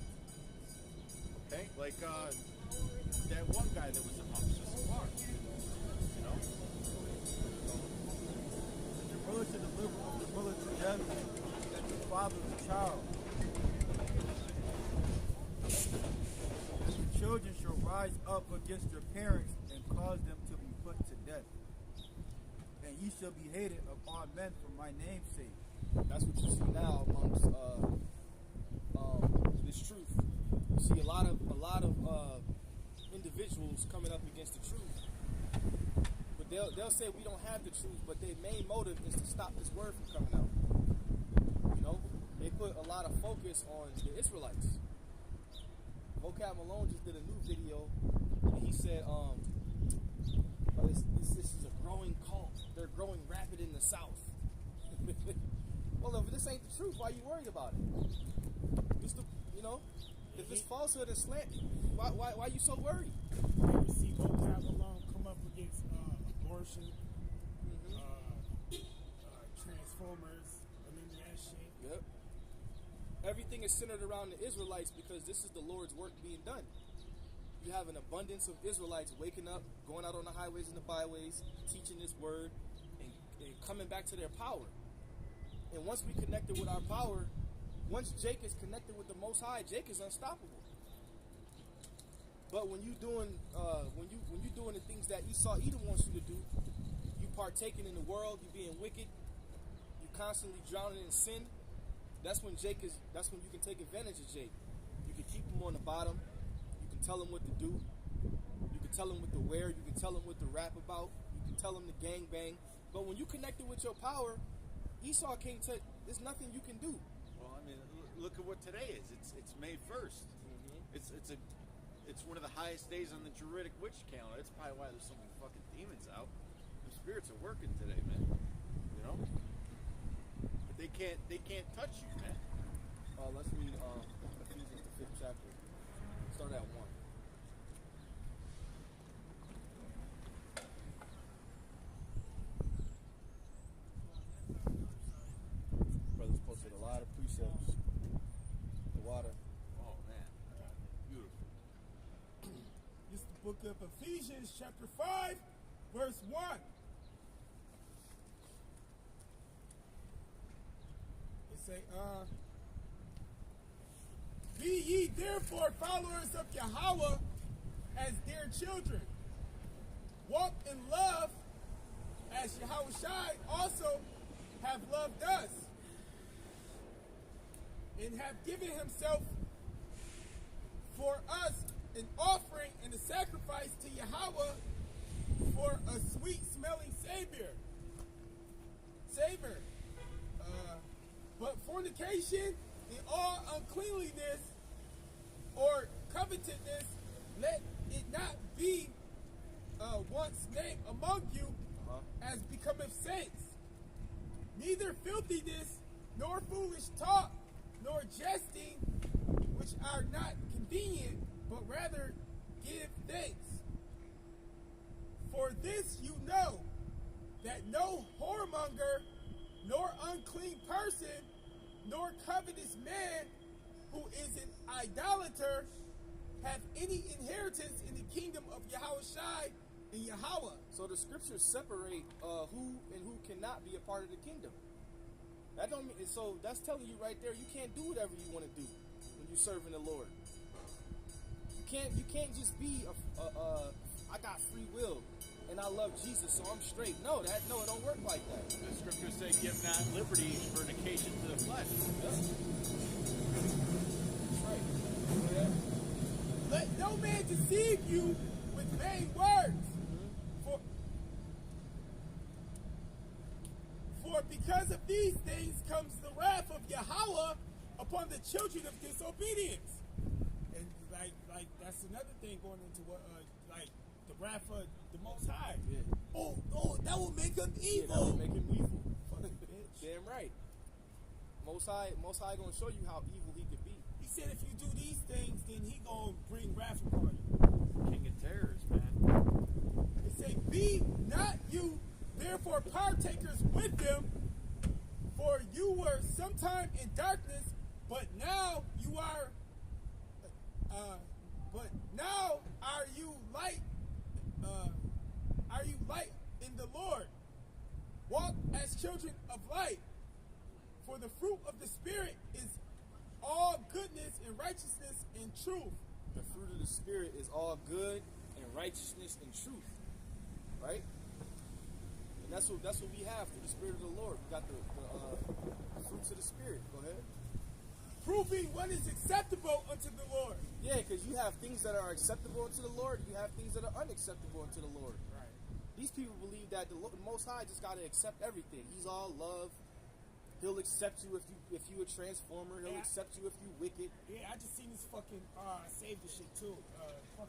Okay, like that one guy that was amongst us, Mark. You know, And the brother shall deliver up the brother to death, and the father the child. And the children shall rise up against their parents and cause them to be put to death. And ye shall be hated of all men for my name's sake. That's what you see now amongst this truth. You see a lot of individuals coming up against the truth, but they'll say we don't have the truth, but their main motive is to stop this word from coming out. You know, they put a lot of focus on the Israelites. Vocab Malone just did a new video, and he said, this is a growing cult. They're growing rapid in the South. Well, if this ain't the truth, why are you worried about it? If it's falsehood and slant, why are you so worried? You ever see Vocab Malone come up against abortion, Transformers, that shit? Yep. Everything is centered around the Israelites because this is the Lord's work being done. You have an abundance of Israelites waking up, going out on the highways and the byways, teaching this word, and coming back to their power. And once we connected with our power, once Jake is connected with the Most High, Jake is unstoppable. But when you doing the things that Esau Edom wants you to do, you partaking in the world, you being wicked, you constantly drowning in sin. That's when you can take advantage of Jake. You can keep him on the bottom. You can tell him what to do. You can tell him what to wear. You can tell him what to rap about. You can tell him to gang bang. But when you connected with your power, Esau can't touch. There's nothing you can do. Well, I mean, look at what today is. It's May 1st. It's one of the highest days on the Druidic witch calendar. That's probably why there's so many fucking demons out. The spirits are working today, man. You know, but they can't touch you, man. Let's read Ephesians the 5th chapter. Start at 1. Brothers posted a lot of precepts. The water. Oh man, beautiful. This is the book of Ephesians, chapter 5, verse 1. It say, be ye therefore followers of Yahweh as dear children. Walk in love as Yahushai also have loved us, and have given himself for us an offering and a sacrifice to Yahweh for a sweet smelling savor. But fornication and all uncleanliness or covetousness, let it not be once named among you as becometh saints. Neither filthiness, nor foolish talk, nor jesting, which are not convenient, but rather give thanks. For this you know, that no whoremonger, nor unclean person, nor covetous man, who is an idolater, have any inheritance in the kingdom of Yahushai and Yahweh. So the scriptures separate who and who cannot be a part of the kingdom. That don't mean, so that's telling you right there, you can't do whatever you want to do when you're serving the Lord. You can't just be I got free will and I love Jesus, so I'm straight. No, it don't work like that. The scriptures say, "Give not liberty for an occasion to the flesh." That's right. Yeah. Let no man deceive you with vain words. For because of these things comes the wrath of Yahweh upon the children of disobedience. And like that's another thing going into what like the wrath of the Most High. Yeah. Oh, that will make him evil. Yeah, that would make him evil. Fucking bitch. Damn right. Most High gonna show you how evil he could be. He said if you do these things, then he gonna bring wrath upon you. King of terrors, man. It say, be not you therefore partakers with them, for you were sometime in darkness, but now you are light in the Lord. Walk as children of light, for the fruit of the Spirit is all goodness and righteousness and truth. The fruit of the Spirit is all good and righteousness and truth. Right? And that's what we have through the Spirit of the Lord. We got the fruits of the Spirit. Go ahead. Proving what is acceptable unto the Lord. Yeah, because you have things that are acceptable unto the Lord. You have things that are unacceptable unto the Lord. Right. These people believe that the Most High just got to accept everything. He's all love. He'll accept you if you a transformer. He'll accept you if you wicked. Yeah, I just seen this fucking save the shit too. One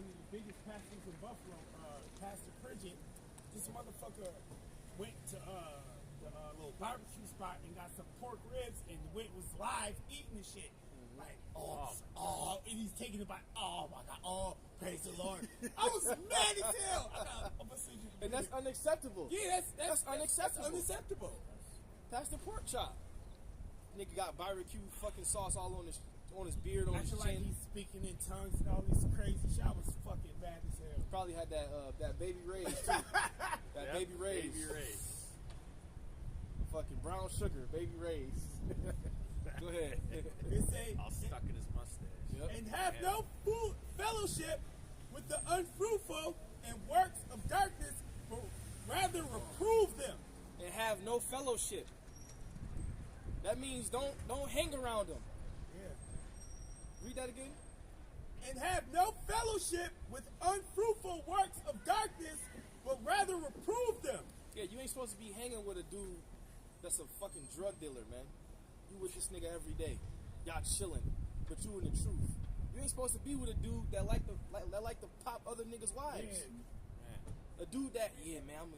of the biggest pastors in Buffalo, Pastor Pridget, this motherfucker went to the little barbecue spot and got some pork ribs and was live eating the shit. Like, and he's taking it by, oh my God, praise the Lord. I was mad as hell. And that's unacceptable. Yeah, that's unacceptable. That's unacceptable. That's the pork chop. Nigga got barbecue fucking sauce all on his beard, on his chin. Like he's speaking in tongues and all this crazy shit. I was fucking mad as hell. Probably had that baby Ray's too. That baby Ray's. Baby Ray's. Fucking brown sugar, baby Ray's. Go ahead. All stuck in his mustache. Yep. And have no fellowship with the unfruitful and works of darkness, but rather reprove them. And have no fellowship. That means don't hang around them. Yeah. Read that again. And have no fellowship with unfruitful works of darkness, but rather reprove them. Yeah, you ain't supposed to be hanging with a dude that's a fucking drug dealer, man. You with this nigga every day. Y'all chilling, but you in the truth. You ain't supposed to be with a dude that like to pop other niggas' wives. Yeah. A dude that, yeah, man, I'm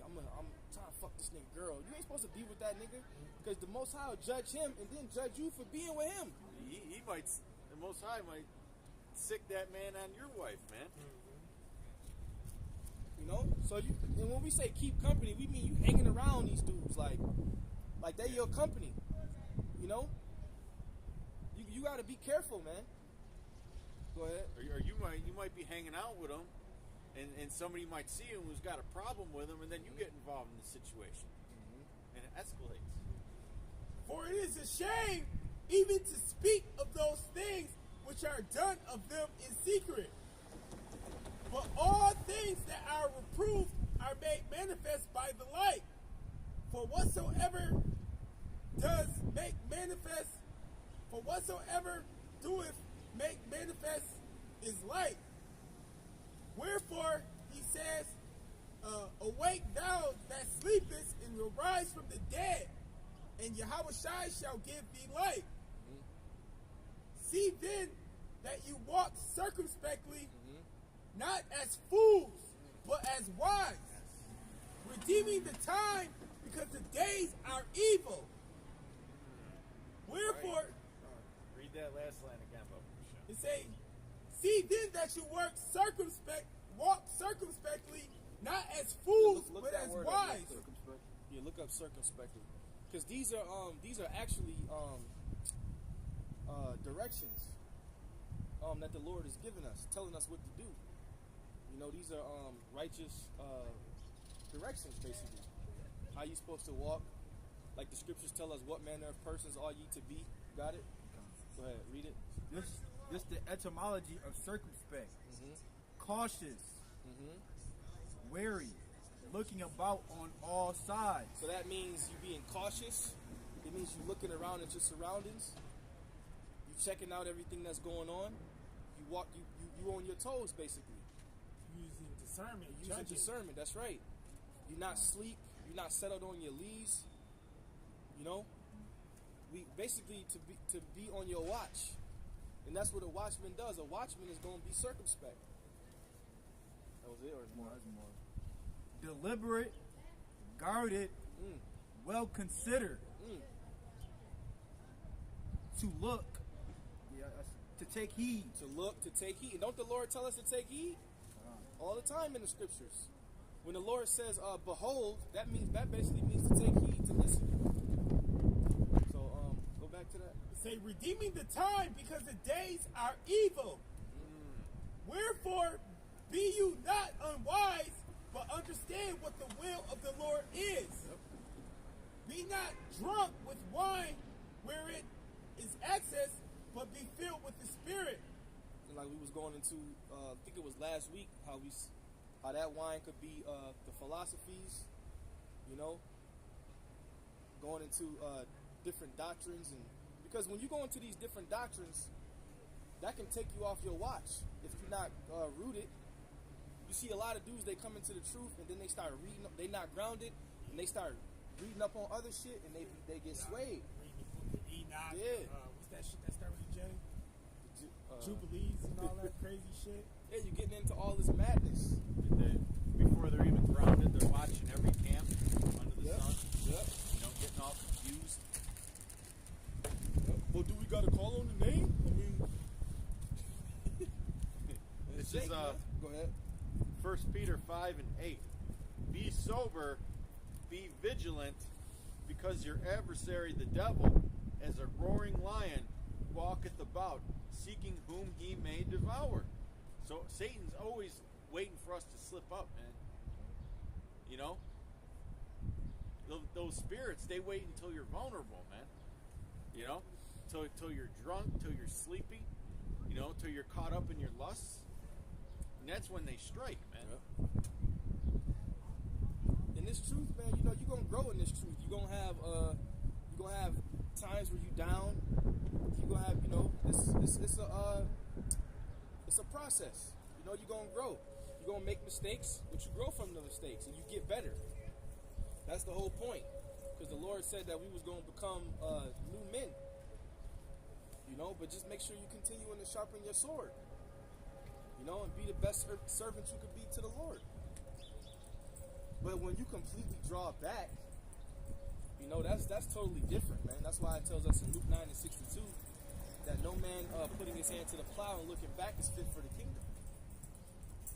trying to fuck this nigga girl. You ain't supposed to be with that nigga, because the Most High will judge him and then judge you for being with him. He might, the Most High might sick that man on your wife, man. You know? So and when we say keep company, we mean you hanging around these dudes like they your company. You know? You got to be careful, man. Go ahead. Or you might be hanging out with him, and somebody might see him who's got a problem with him, and then you get involved in the situation, and it escalates. For it is a shame even to speak of those things which are done of them in secret. But all things that are reproved are made manifest by the light. For whatsoever doeth make manifest is light. Wherefore he says, awake thou that sleepest, and will rise from the dead, and Yahushua shall give thee light. See then that you walk circumspectly, not as fools, but as wise, redeeming the time, because the days are evil. Wherefore, Read that last line again, Bubba. it say, see then that you walk circumspectly, not as fools, Look but that as word up, wise. Yeah, look up circumspectly, because these are actually directions that the Lord has given us, telling us what to do. You know, these are righteous directions, basically. How you supposed to walk? Like the scriptures tell us, what manner of persons are ye to be? Got it? Go ahead, read it. This the etymology of circumspect. Cautious, wary, looking about on all sides. So that means you being cautious. It means you looking around at your surroundings. You checking out everything that's going on. You on your toes, basically. Using discernment, Using discernment, that's right. You're not sleep. You're not settled on your lees. You know, we basically to be on your watch, and that's what a watchman does. A watchman is going to be circumspect. That was it, or more? Deliberate, guarded, well considered. To look, to take heed. To look, to take heed. And don't the Lord tell us to take heed all the time in the scriptures? When the Lord says, "Behold," that basically means to take heed, to listen. So, go back to that. Say, redeeming the time, because the days are evil. Wherefore, be you not unwise, but understand what the will of the Lord is. Be not drunk with wine, wherein is excess, but be filled with the Spirit. And like we was going into, I think it was last week, how that wine could be the philosophies, you know, going into different doctrines, and because when you go into these different doctrines, that can take you off your watch if you're not rooted. You see a lot of dudes, they come into the truth and then they start reading up, they not grounded, and they start reading up on other shit, and they get swayed. Reading the book of Enoch. Yeah. What's that shit that started with J? Jubilees and all that crazy shit. Yeah, you're getting into all this madness. Before they're even grounded, they're watching every camp under the sun. Yep. You know, getting all confused. Well, do we gotta call on the name? I mean, This is go ahead. 1 Peter 5:8. Be sober, be vigilant, because your adversary, the devil, as a roaring lion, walketh about, seeking whom he may devour. So Satan's always waiting for us to slip up, man. You know? Those spirits, they wait until you're vulnerable, man. You know? Till you're drunk, till you're sleepy, you know, till you're caught up in your lusts. And that's when they strike, man. Yeah. In this truth, man, you know, you're gonna grow in this truth. You're gonna have times where you're down. You're gonna have, you know, it's a process. You know, you're gonna grow. You're gonna make mistakes, but you grow from the mistakes and you get better. That's the whole point. Because the Lord said that we was going to become new men. You know, but just make sure you continue to sharpen your sword. You know, and be the best servant you could be to the Lord. But when you completely draw back, you know, that's totally different, man. That's why it tells us in Luke 9:62 that no man putting his hand to the plow and looking back is fit for the kingdom.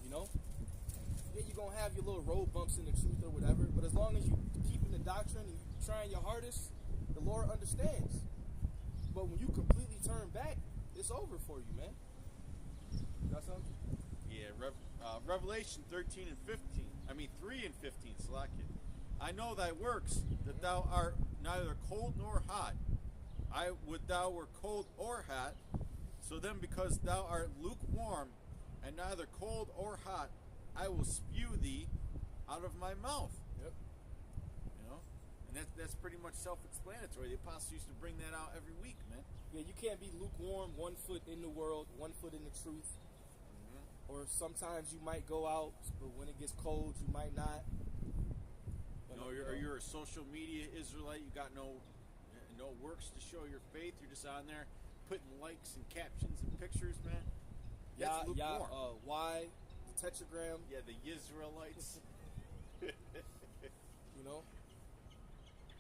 You know? Yeah, you're going to have your little road bumps in the truth or whatever, but as long as you keep in the doctrine and you trying your hardest, the Lord understands. But when you completely turn back, it's over for you, man. You got something? Yeah, Revelation 13 and 15. I mean 3 and 15, Salakia. I know thy works, that thou art neither cold nor hot. I would thou were cold or hot. So then, because thou art lukewarm and neither cold or hot, I will spew thee out of my mouth. Yep. You know, and that's pretty much self-explanatory. The apostles used to bring that out every week, man. Yeah, you can't be lukewarm, 1 foot in the world, 1 foot in the truth. Or sometimes you might go out, but when it gets cold, you might not. You know, you're a social media Israelite. You got no works to show your faith. You're just on there putting likes and captions and pictures, man. That's lukewarm. Why? The tetragram. Yeah, the Israelites. You know?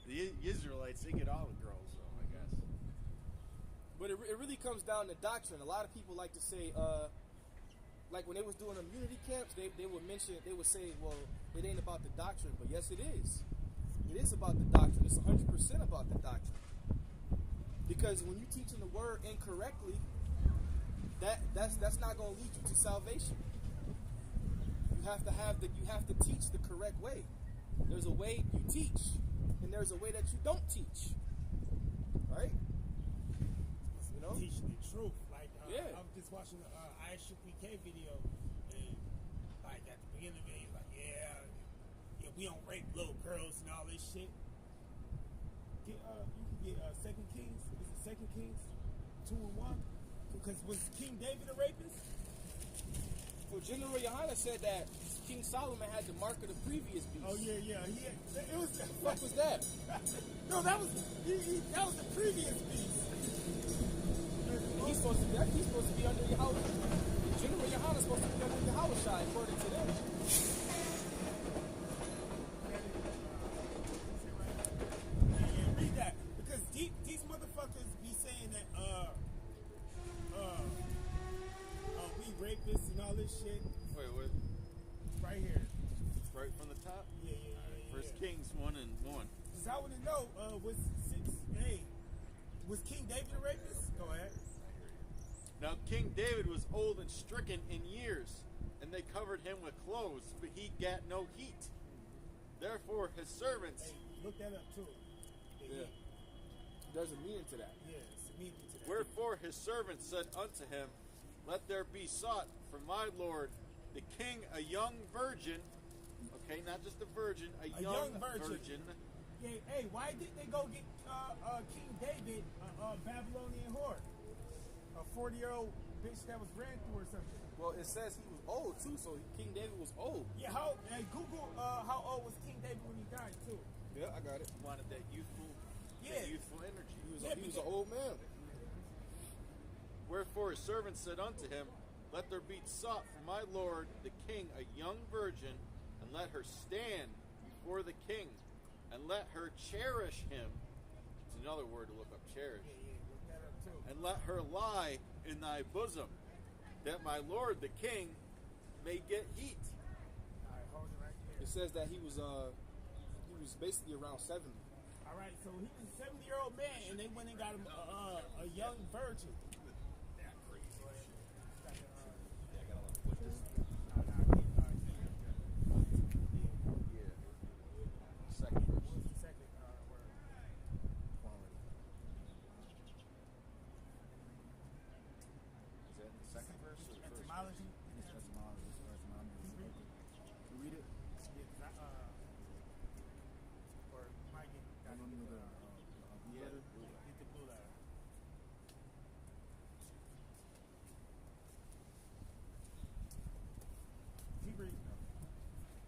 The Israelites, they get all the girls, though, I guess. But it really comes down to doctrine. A lot of people like to say, like when they was doing immunity camps, they would say, well, it ain't about the doctrine. But yes, it is. It is about the doctrine. It's 100% about the doctrine. Because when you're teaching the word incorrectly, that's not going to lead you to salvation. You have to teach the correct way. There's a way you teach, and there's a way that you don't teach. Right? You know? Teaching the truth. Like, yeah. I was just watching the ISHPK video, and like at the beginning of it, he's like, yeah, we don't rape little girls and all this shit. You can get Second Kings. Is it Second Kings 2 and 1? Because was King David a rapist? Well, General Yohana said that King Solomon had the mark of the previous beast. Oh yeah. It was. What was that? No, that was the previous beast. He's supposed to be under Yahweh. General Yohana's supposed to be under Yahweh, according to them. Yeah, read that. Because these motherfuckers be saying that we rapists and all this shit. Wait, what? Right here. Right from the top? Yeah. First Kings 1 and 1. Because I want to know, was King David a rapist? Go ahead. Now King David was old and stricken in years, and they covered him with clothes, but he got no heat. Therefore his servants... Hey, look that up too. Yeah. There's a meaning to that. Yeah, it's a meaning to that. Wherefore his servants said unto him, Let there be sought for my lord, the king, a young virgin. Okay, not just a virgin, a young virgin. Yeah, hey, why didn't they go get King David, a Babylonian whore? A 40-year-old bitch that was ran through or something. Well, it says he was old too, so King David was old. Yeah, Google how old was King David when he died too. Yeah, I got it. Wanted that youthful energy. He was an old man. Wherefore his servants said unto him, Let there be sought for my lord the king a young virgin, and let her stand before the king, and let her cherish him. It's another word to look up, cherish. Yeah, look that up too. And let her lie in thy bosom, that my lord the king may get heat. All right, hold it right here. It says that he was basically around 70. All right, so he was a 70-year-old man, and they went and got him a young virgin. Second verse. What's the second word? Quality. Is that the second verse or the first? Etymology? It's etymology. It's etymology. You read it? Yeah, 'cause or you might get I don't know the Yeah. get the blue letter. Keep reading.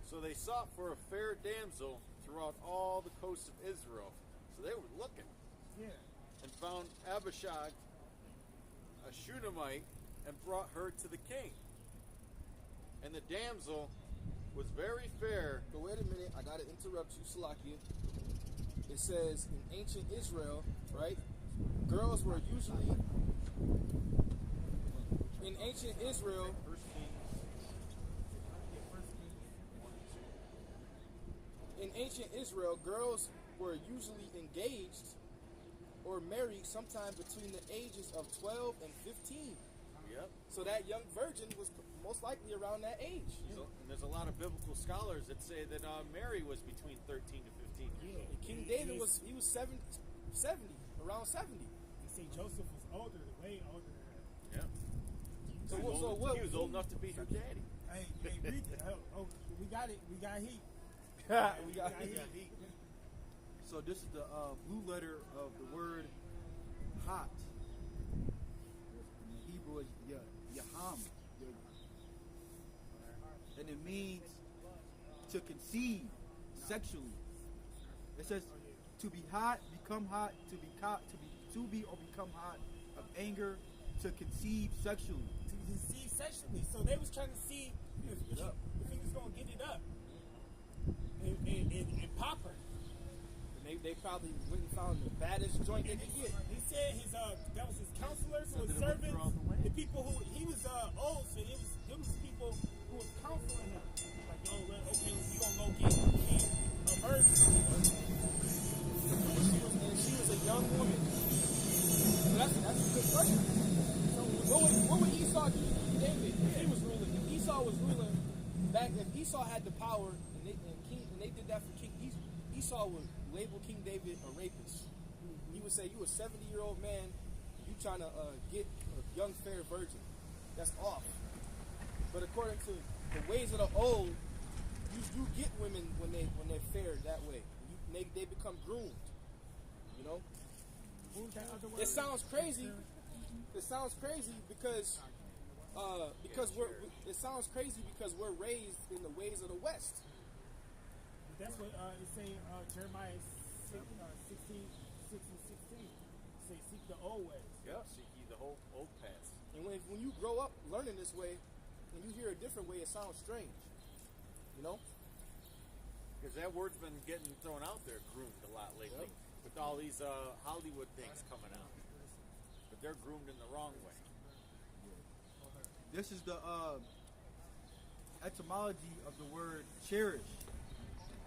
So they sought for a fair damsel throughout all the coast of Israel. So they were looking Yeah. and found Abishag, a Shunammite, and brought her to the king. And the damsel was very fair. But wait a minute, I gotta interrupt you, Salakia. It says in ancient Israel, right? Girls were usually in ancient Israel. In ancient Israel, girls were usually engaged or married sometime between the ages of 12 and 15. Yep. So that young virgin was most likely around that age. So, and there's a lot of biblical scholars that say that Mary was between 13 to 15 years old. And King David was 70, around 70. They say Joseph was older, way older than her. Yeah. So He was what? old- he was old enough to be her daddy. Hey, read that. Oh, we got it. We got heat. We got heat. So this is the blue letter of the word hot. In Hebrew is yaham. And it means to conceive sexually. It says to be hot, become hot, to be or become hot, of anger, to conceive sexually. To conceive sexually. So they was trying to see if he was gonna get it up and pop her. And they probably went and found the baddest joint they could get. He said his that was his counselors, so his Something that went servants, throughout the land. the people who he was old, so it was people who was counseling him. Like, yo, okay, we gonna go get a virgin. And she was a young woman. So that's a good question. So what would Esau do to King David if he was ruling? If Esau was ruling back, if Esau had the power and they did that for King Esau would label King David a rapist. He would say, you a 70-year-old man, you trying to get a young fair virgin. That's off. But according to the ways of the old, you get women when they're fair that way. They become groomed. You know? What was that other word? It sounds crazy. It sounds crazy because we're raised in the ways of the West. That's what it say Jeremiah 16, 6 and 16. Say seek the old ways. Yeah. Seek ye the whole old path. And when you grow up learning this way, and you hear a different way, it sounds strange. You know? Because that word's been getting thrown out there, groomed a lot lately, with all these Hollywood things coming out. But they're groomed in the wrong way. This is the etymology of the word cherish.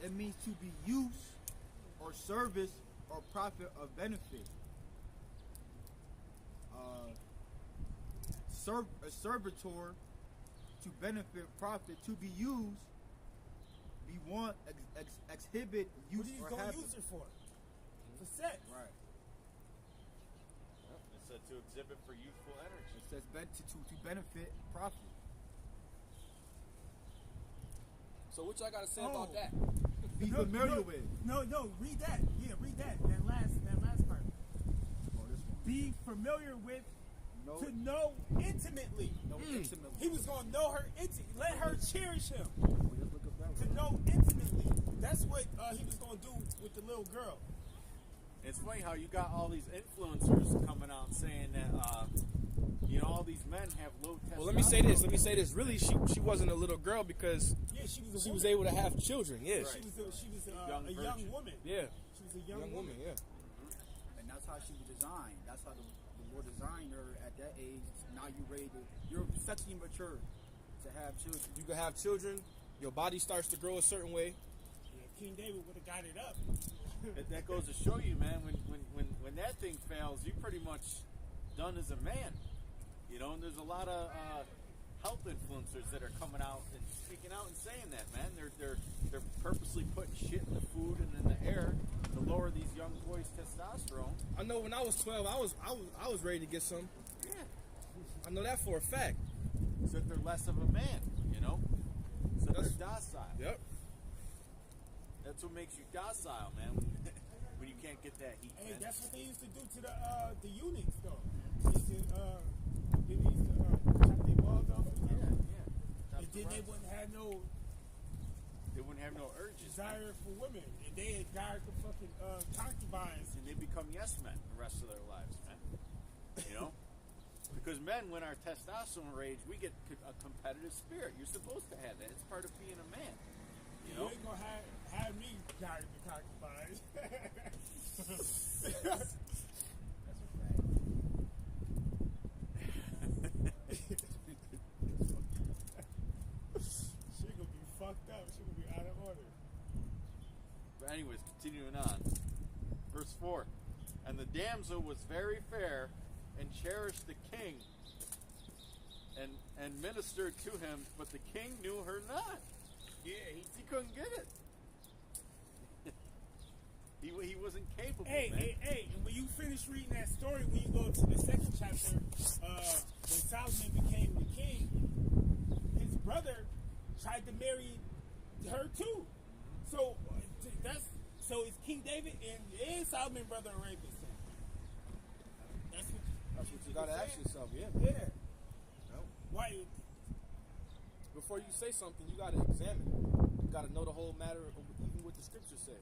It means to be use or service or profit or benefit. A servitor, to benefit, profit, to be used, be want, exhibit, use What are you or gonna habit. use it for? For sex. Right. Yep. It said to exhibit for youthful energy. It says to benefit, profit. So what y'all gotta say Oh. about that? Be familiar with. No, read that. Yeah, read that. That last part. Oh, this one. Be familiar with, No. to know intimately. No, intimately. He was gonna know her intimately. Let her cherish him. Just look up that To one. know intimately. That's what he was gonna do with the little girl. It's funny how you got all these influencers coming out saying that, all these men have low testosterone. Well, let me say this. Really, she wasn't a little girl because Yeah, she was a she woman. was able to have children. Yeah. Right. She was Young a young virgin. woman. Yeah. She was a young woman. Yeah. And that's how she was designed. That's how the Lord designed her at that age. Now you're sexually mature to have children. You can have children. Your body starts to grow a certain way. Yeah, King David would have got it up. That goes to show you, man, when that thing fails, you're pretty much done as a man. And there's a lot of health influencers that are coming out and speaking out and saying that, man. They're purposely putting shit in the food and in the air to lower these young boys' testosterone. I know when I was 12, I was ready to get some. Yeah. I know that for a fact. So that they're less of a man, So they're docile. Yep. That's what makes you docile, man. When you can't get that heat, Hey, man. that's what they used to do to the eunuchs, though. They used to chop their balls off. Or something. Yeah. And then they wouldn't have no. They wouldn't have no urges. desire for women, and they desire the fucking concubines. And they become yes men the rest of their lives, man. You know? Because men, when our testosterone rage, we get a competitive spirit. You're supposed to have that. It's part of being a man. You know? You ain't gonna have me desire the concubines. That's a fact. She gonna be fucked up. She gonna be out of order. But anyways, continuing on. Verse 4. And the damsel was very fair and cherished the king and ministered to him, but the king knew her not. Yeah, He couldn't get it. He wasn't capable, man. Hey, and when you finish reading that story, when you go to the second chapter, when Solomon became the king, his brother tried to marry her too. So so is King David and Solomon brother a rapist? That's what You gotta ask yourself, yeah. Yeah. No. Why? Before you say something, you gotta examine it. You gotta know the whole matter, even what the scriptures say.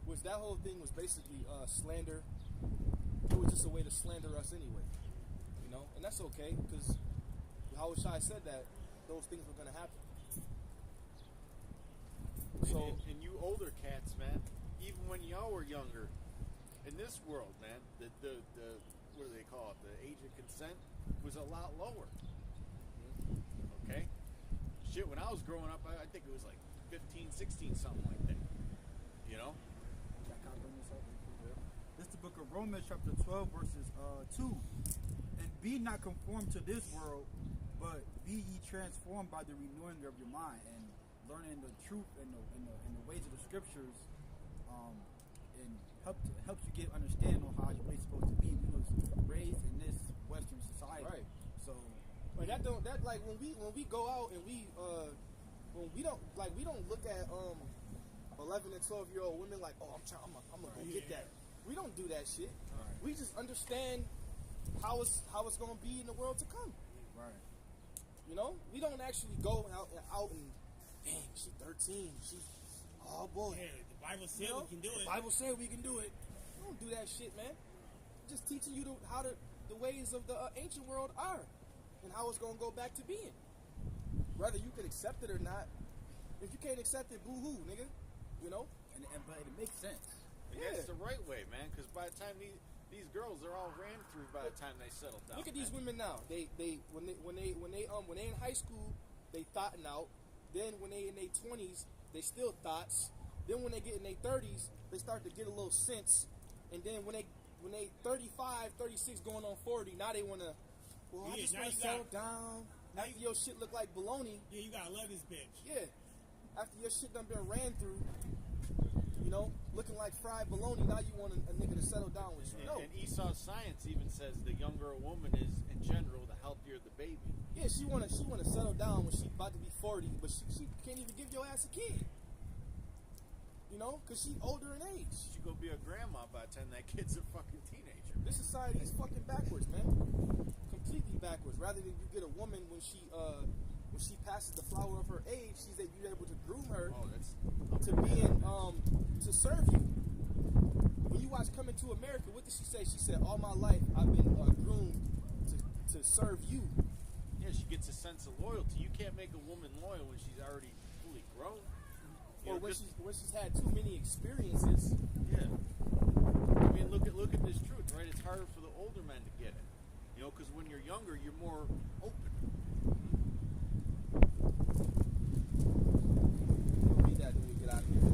Which that whole thing was basically slander. It was just a way to slander us anyway, you know. And that's okay because Howard Shai said that those things were gonna happen. So and you older cats, man, even when y'all were younger, in this world, man, the what do they call it? The age of consent was a lot lower. Okay? Shit, when I was growing up, I think it was like 15, 16, something like that. You know? This is the book of Romans, chapter 12, verses 2. And be not conformed to this world, but be ye transformed by the renewing of your mind, and learning the truth and the ways of the scriptures, and helps you get understanding on how you're really supposed to be. We was raised in this Western society, right. So, but that like when we go out and we don't look at 11 and 12-year-old women like, oh, I'm gonna go get that. We don't do that shit. Right. We just understand how it's gonna be in the world to come. right. You know, we don't actually go out and dang, she's 13. Oh boy. Yeah, the Bible said we can do it. The Bible said we can do it. We don't do that shit, man. Just teaching you how the ways of the ancient world are and how it's gonna go back to being. Whether you can accept it or not. If you can't accept it, boo-hoo, nigga. You know? But it makes sense. Yeah, it's the right way, man. Because by the time these girls are all ran through by the time they settle down. Look at these women now. They when they in high school, they thoughting out. Then when they in their 20s, they still thoughts. Then when they get in their 30s, they start to get a little sense. And then when they 35, 36, going on 40, now they wanna. Well, I just wanna settle down. After your shit look like baloney. Yeah, you gotta love this bitch. Yeah. After your shit done been ran through, you know, looking like fried bologna, now you want a nigga to settle down with you. No. And Esau's science even says the younger a woman is, in general, the healthier the baby. Yeah, she wanna settle down when she about to be 40, but she can't even give your ass a kid. You know, because she's older in age. She gonna be a grandma by the time that kid's a fucking teenager. This society is fucking backwards, man. Completely backwards. Rather than you get a woman when she passes the flower of her age, you're able to groom her to being to serve you. When you watch Coming to America, what did she say? She said, "All my life I've been groomed to serve you." Yeah, she gets a sense of loyalty. You can't make a woman loyal when she's already fully grown. Or when she's had too many experiences. Yeah. I mean, look at this truth, right? It's harder for the older men to get it. You know, because when you're younger, you're more open. We'll read that when we get out of here.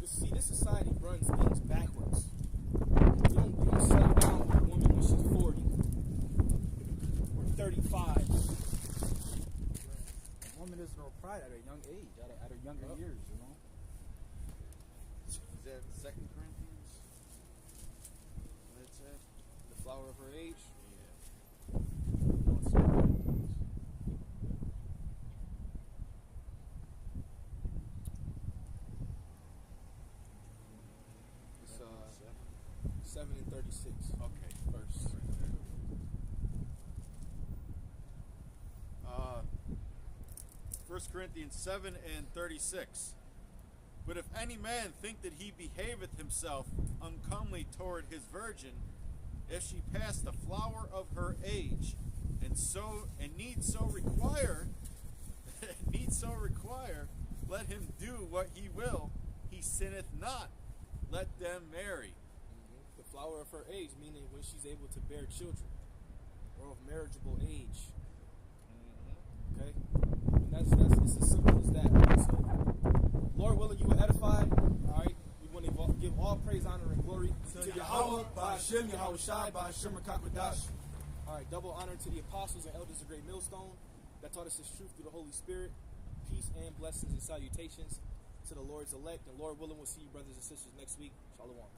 This society runs things backwards. You don't settle down with a woman when she's 40 or 35. A woman is no pride at a young age, at her younger years, you know. Is that 2 Corinthians? What it said? The flower of her age. Yeah. No, it's 2 Corinthians. It's 7 and 36. Okay. Verse. 1 Corinthians 7 and 36. But if any man think that he behaveth himself uncomely toward his virgin, if she pass the flower of her age, and need so require, let him do what he will, he sinneth not. Let them marry. The flower of her age, meaning when she's able to bear children, or of marriageable age. Okay, and that's it's as simple as that. Right? So, Lord willing, you will edify. All right, we want to give all praise, honor, and glory to Yahweh, by Hashem, Yahweh Shai, by Hashem Rakakwadash. All right, double honor to the apostles and elders of Great Millstone that taught us His truth through the Holy Spirit. Peace and blessings and salutations to the Lord's elect. And Lord willing, we'll see you brothers and sisters next week. Shalom.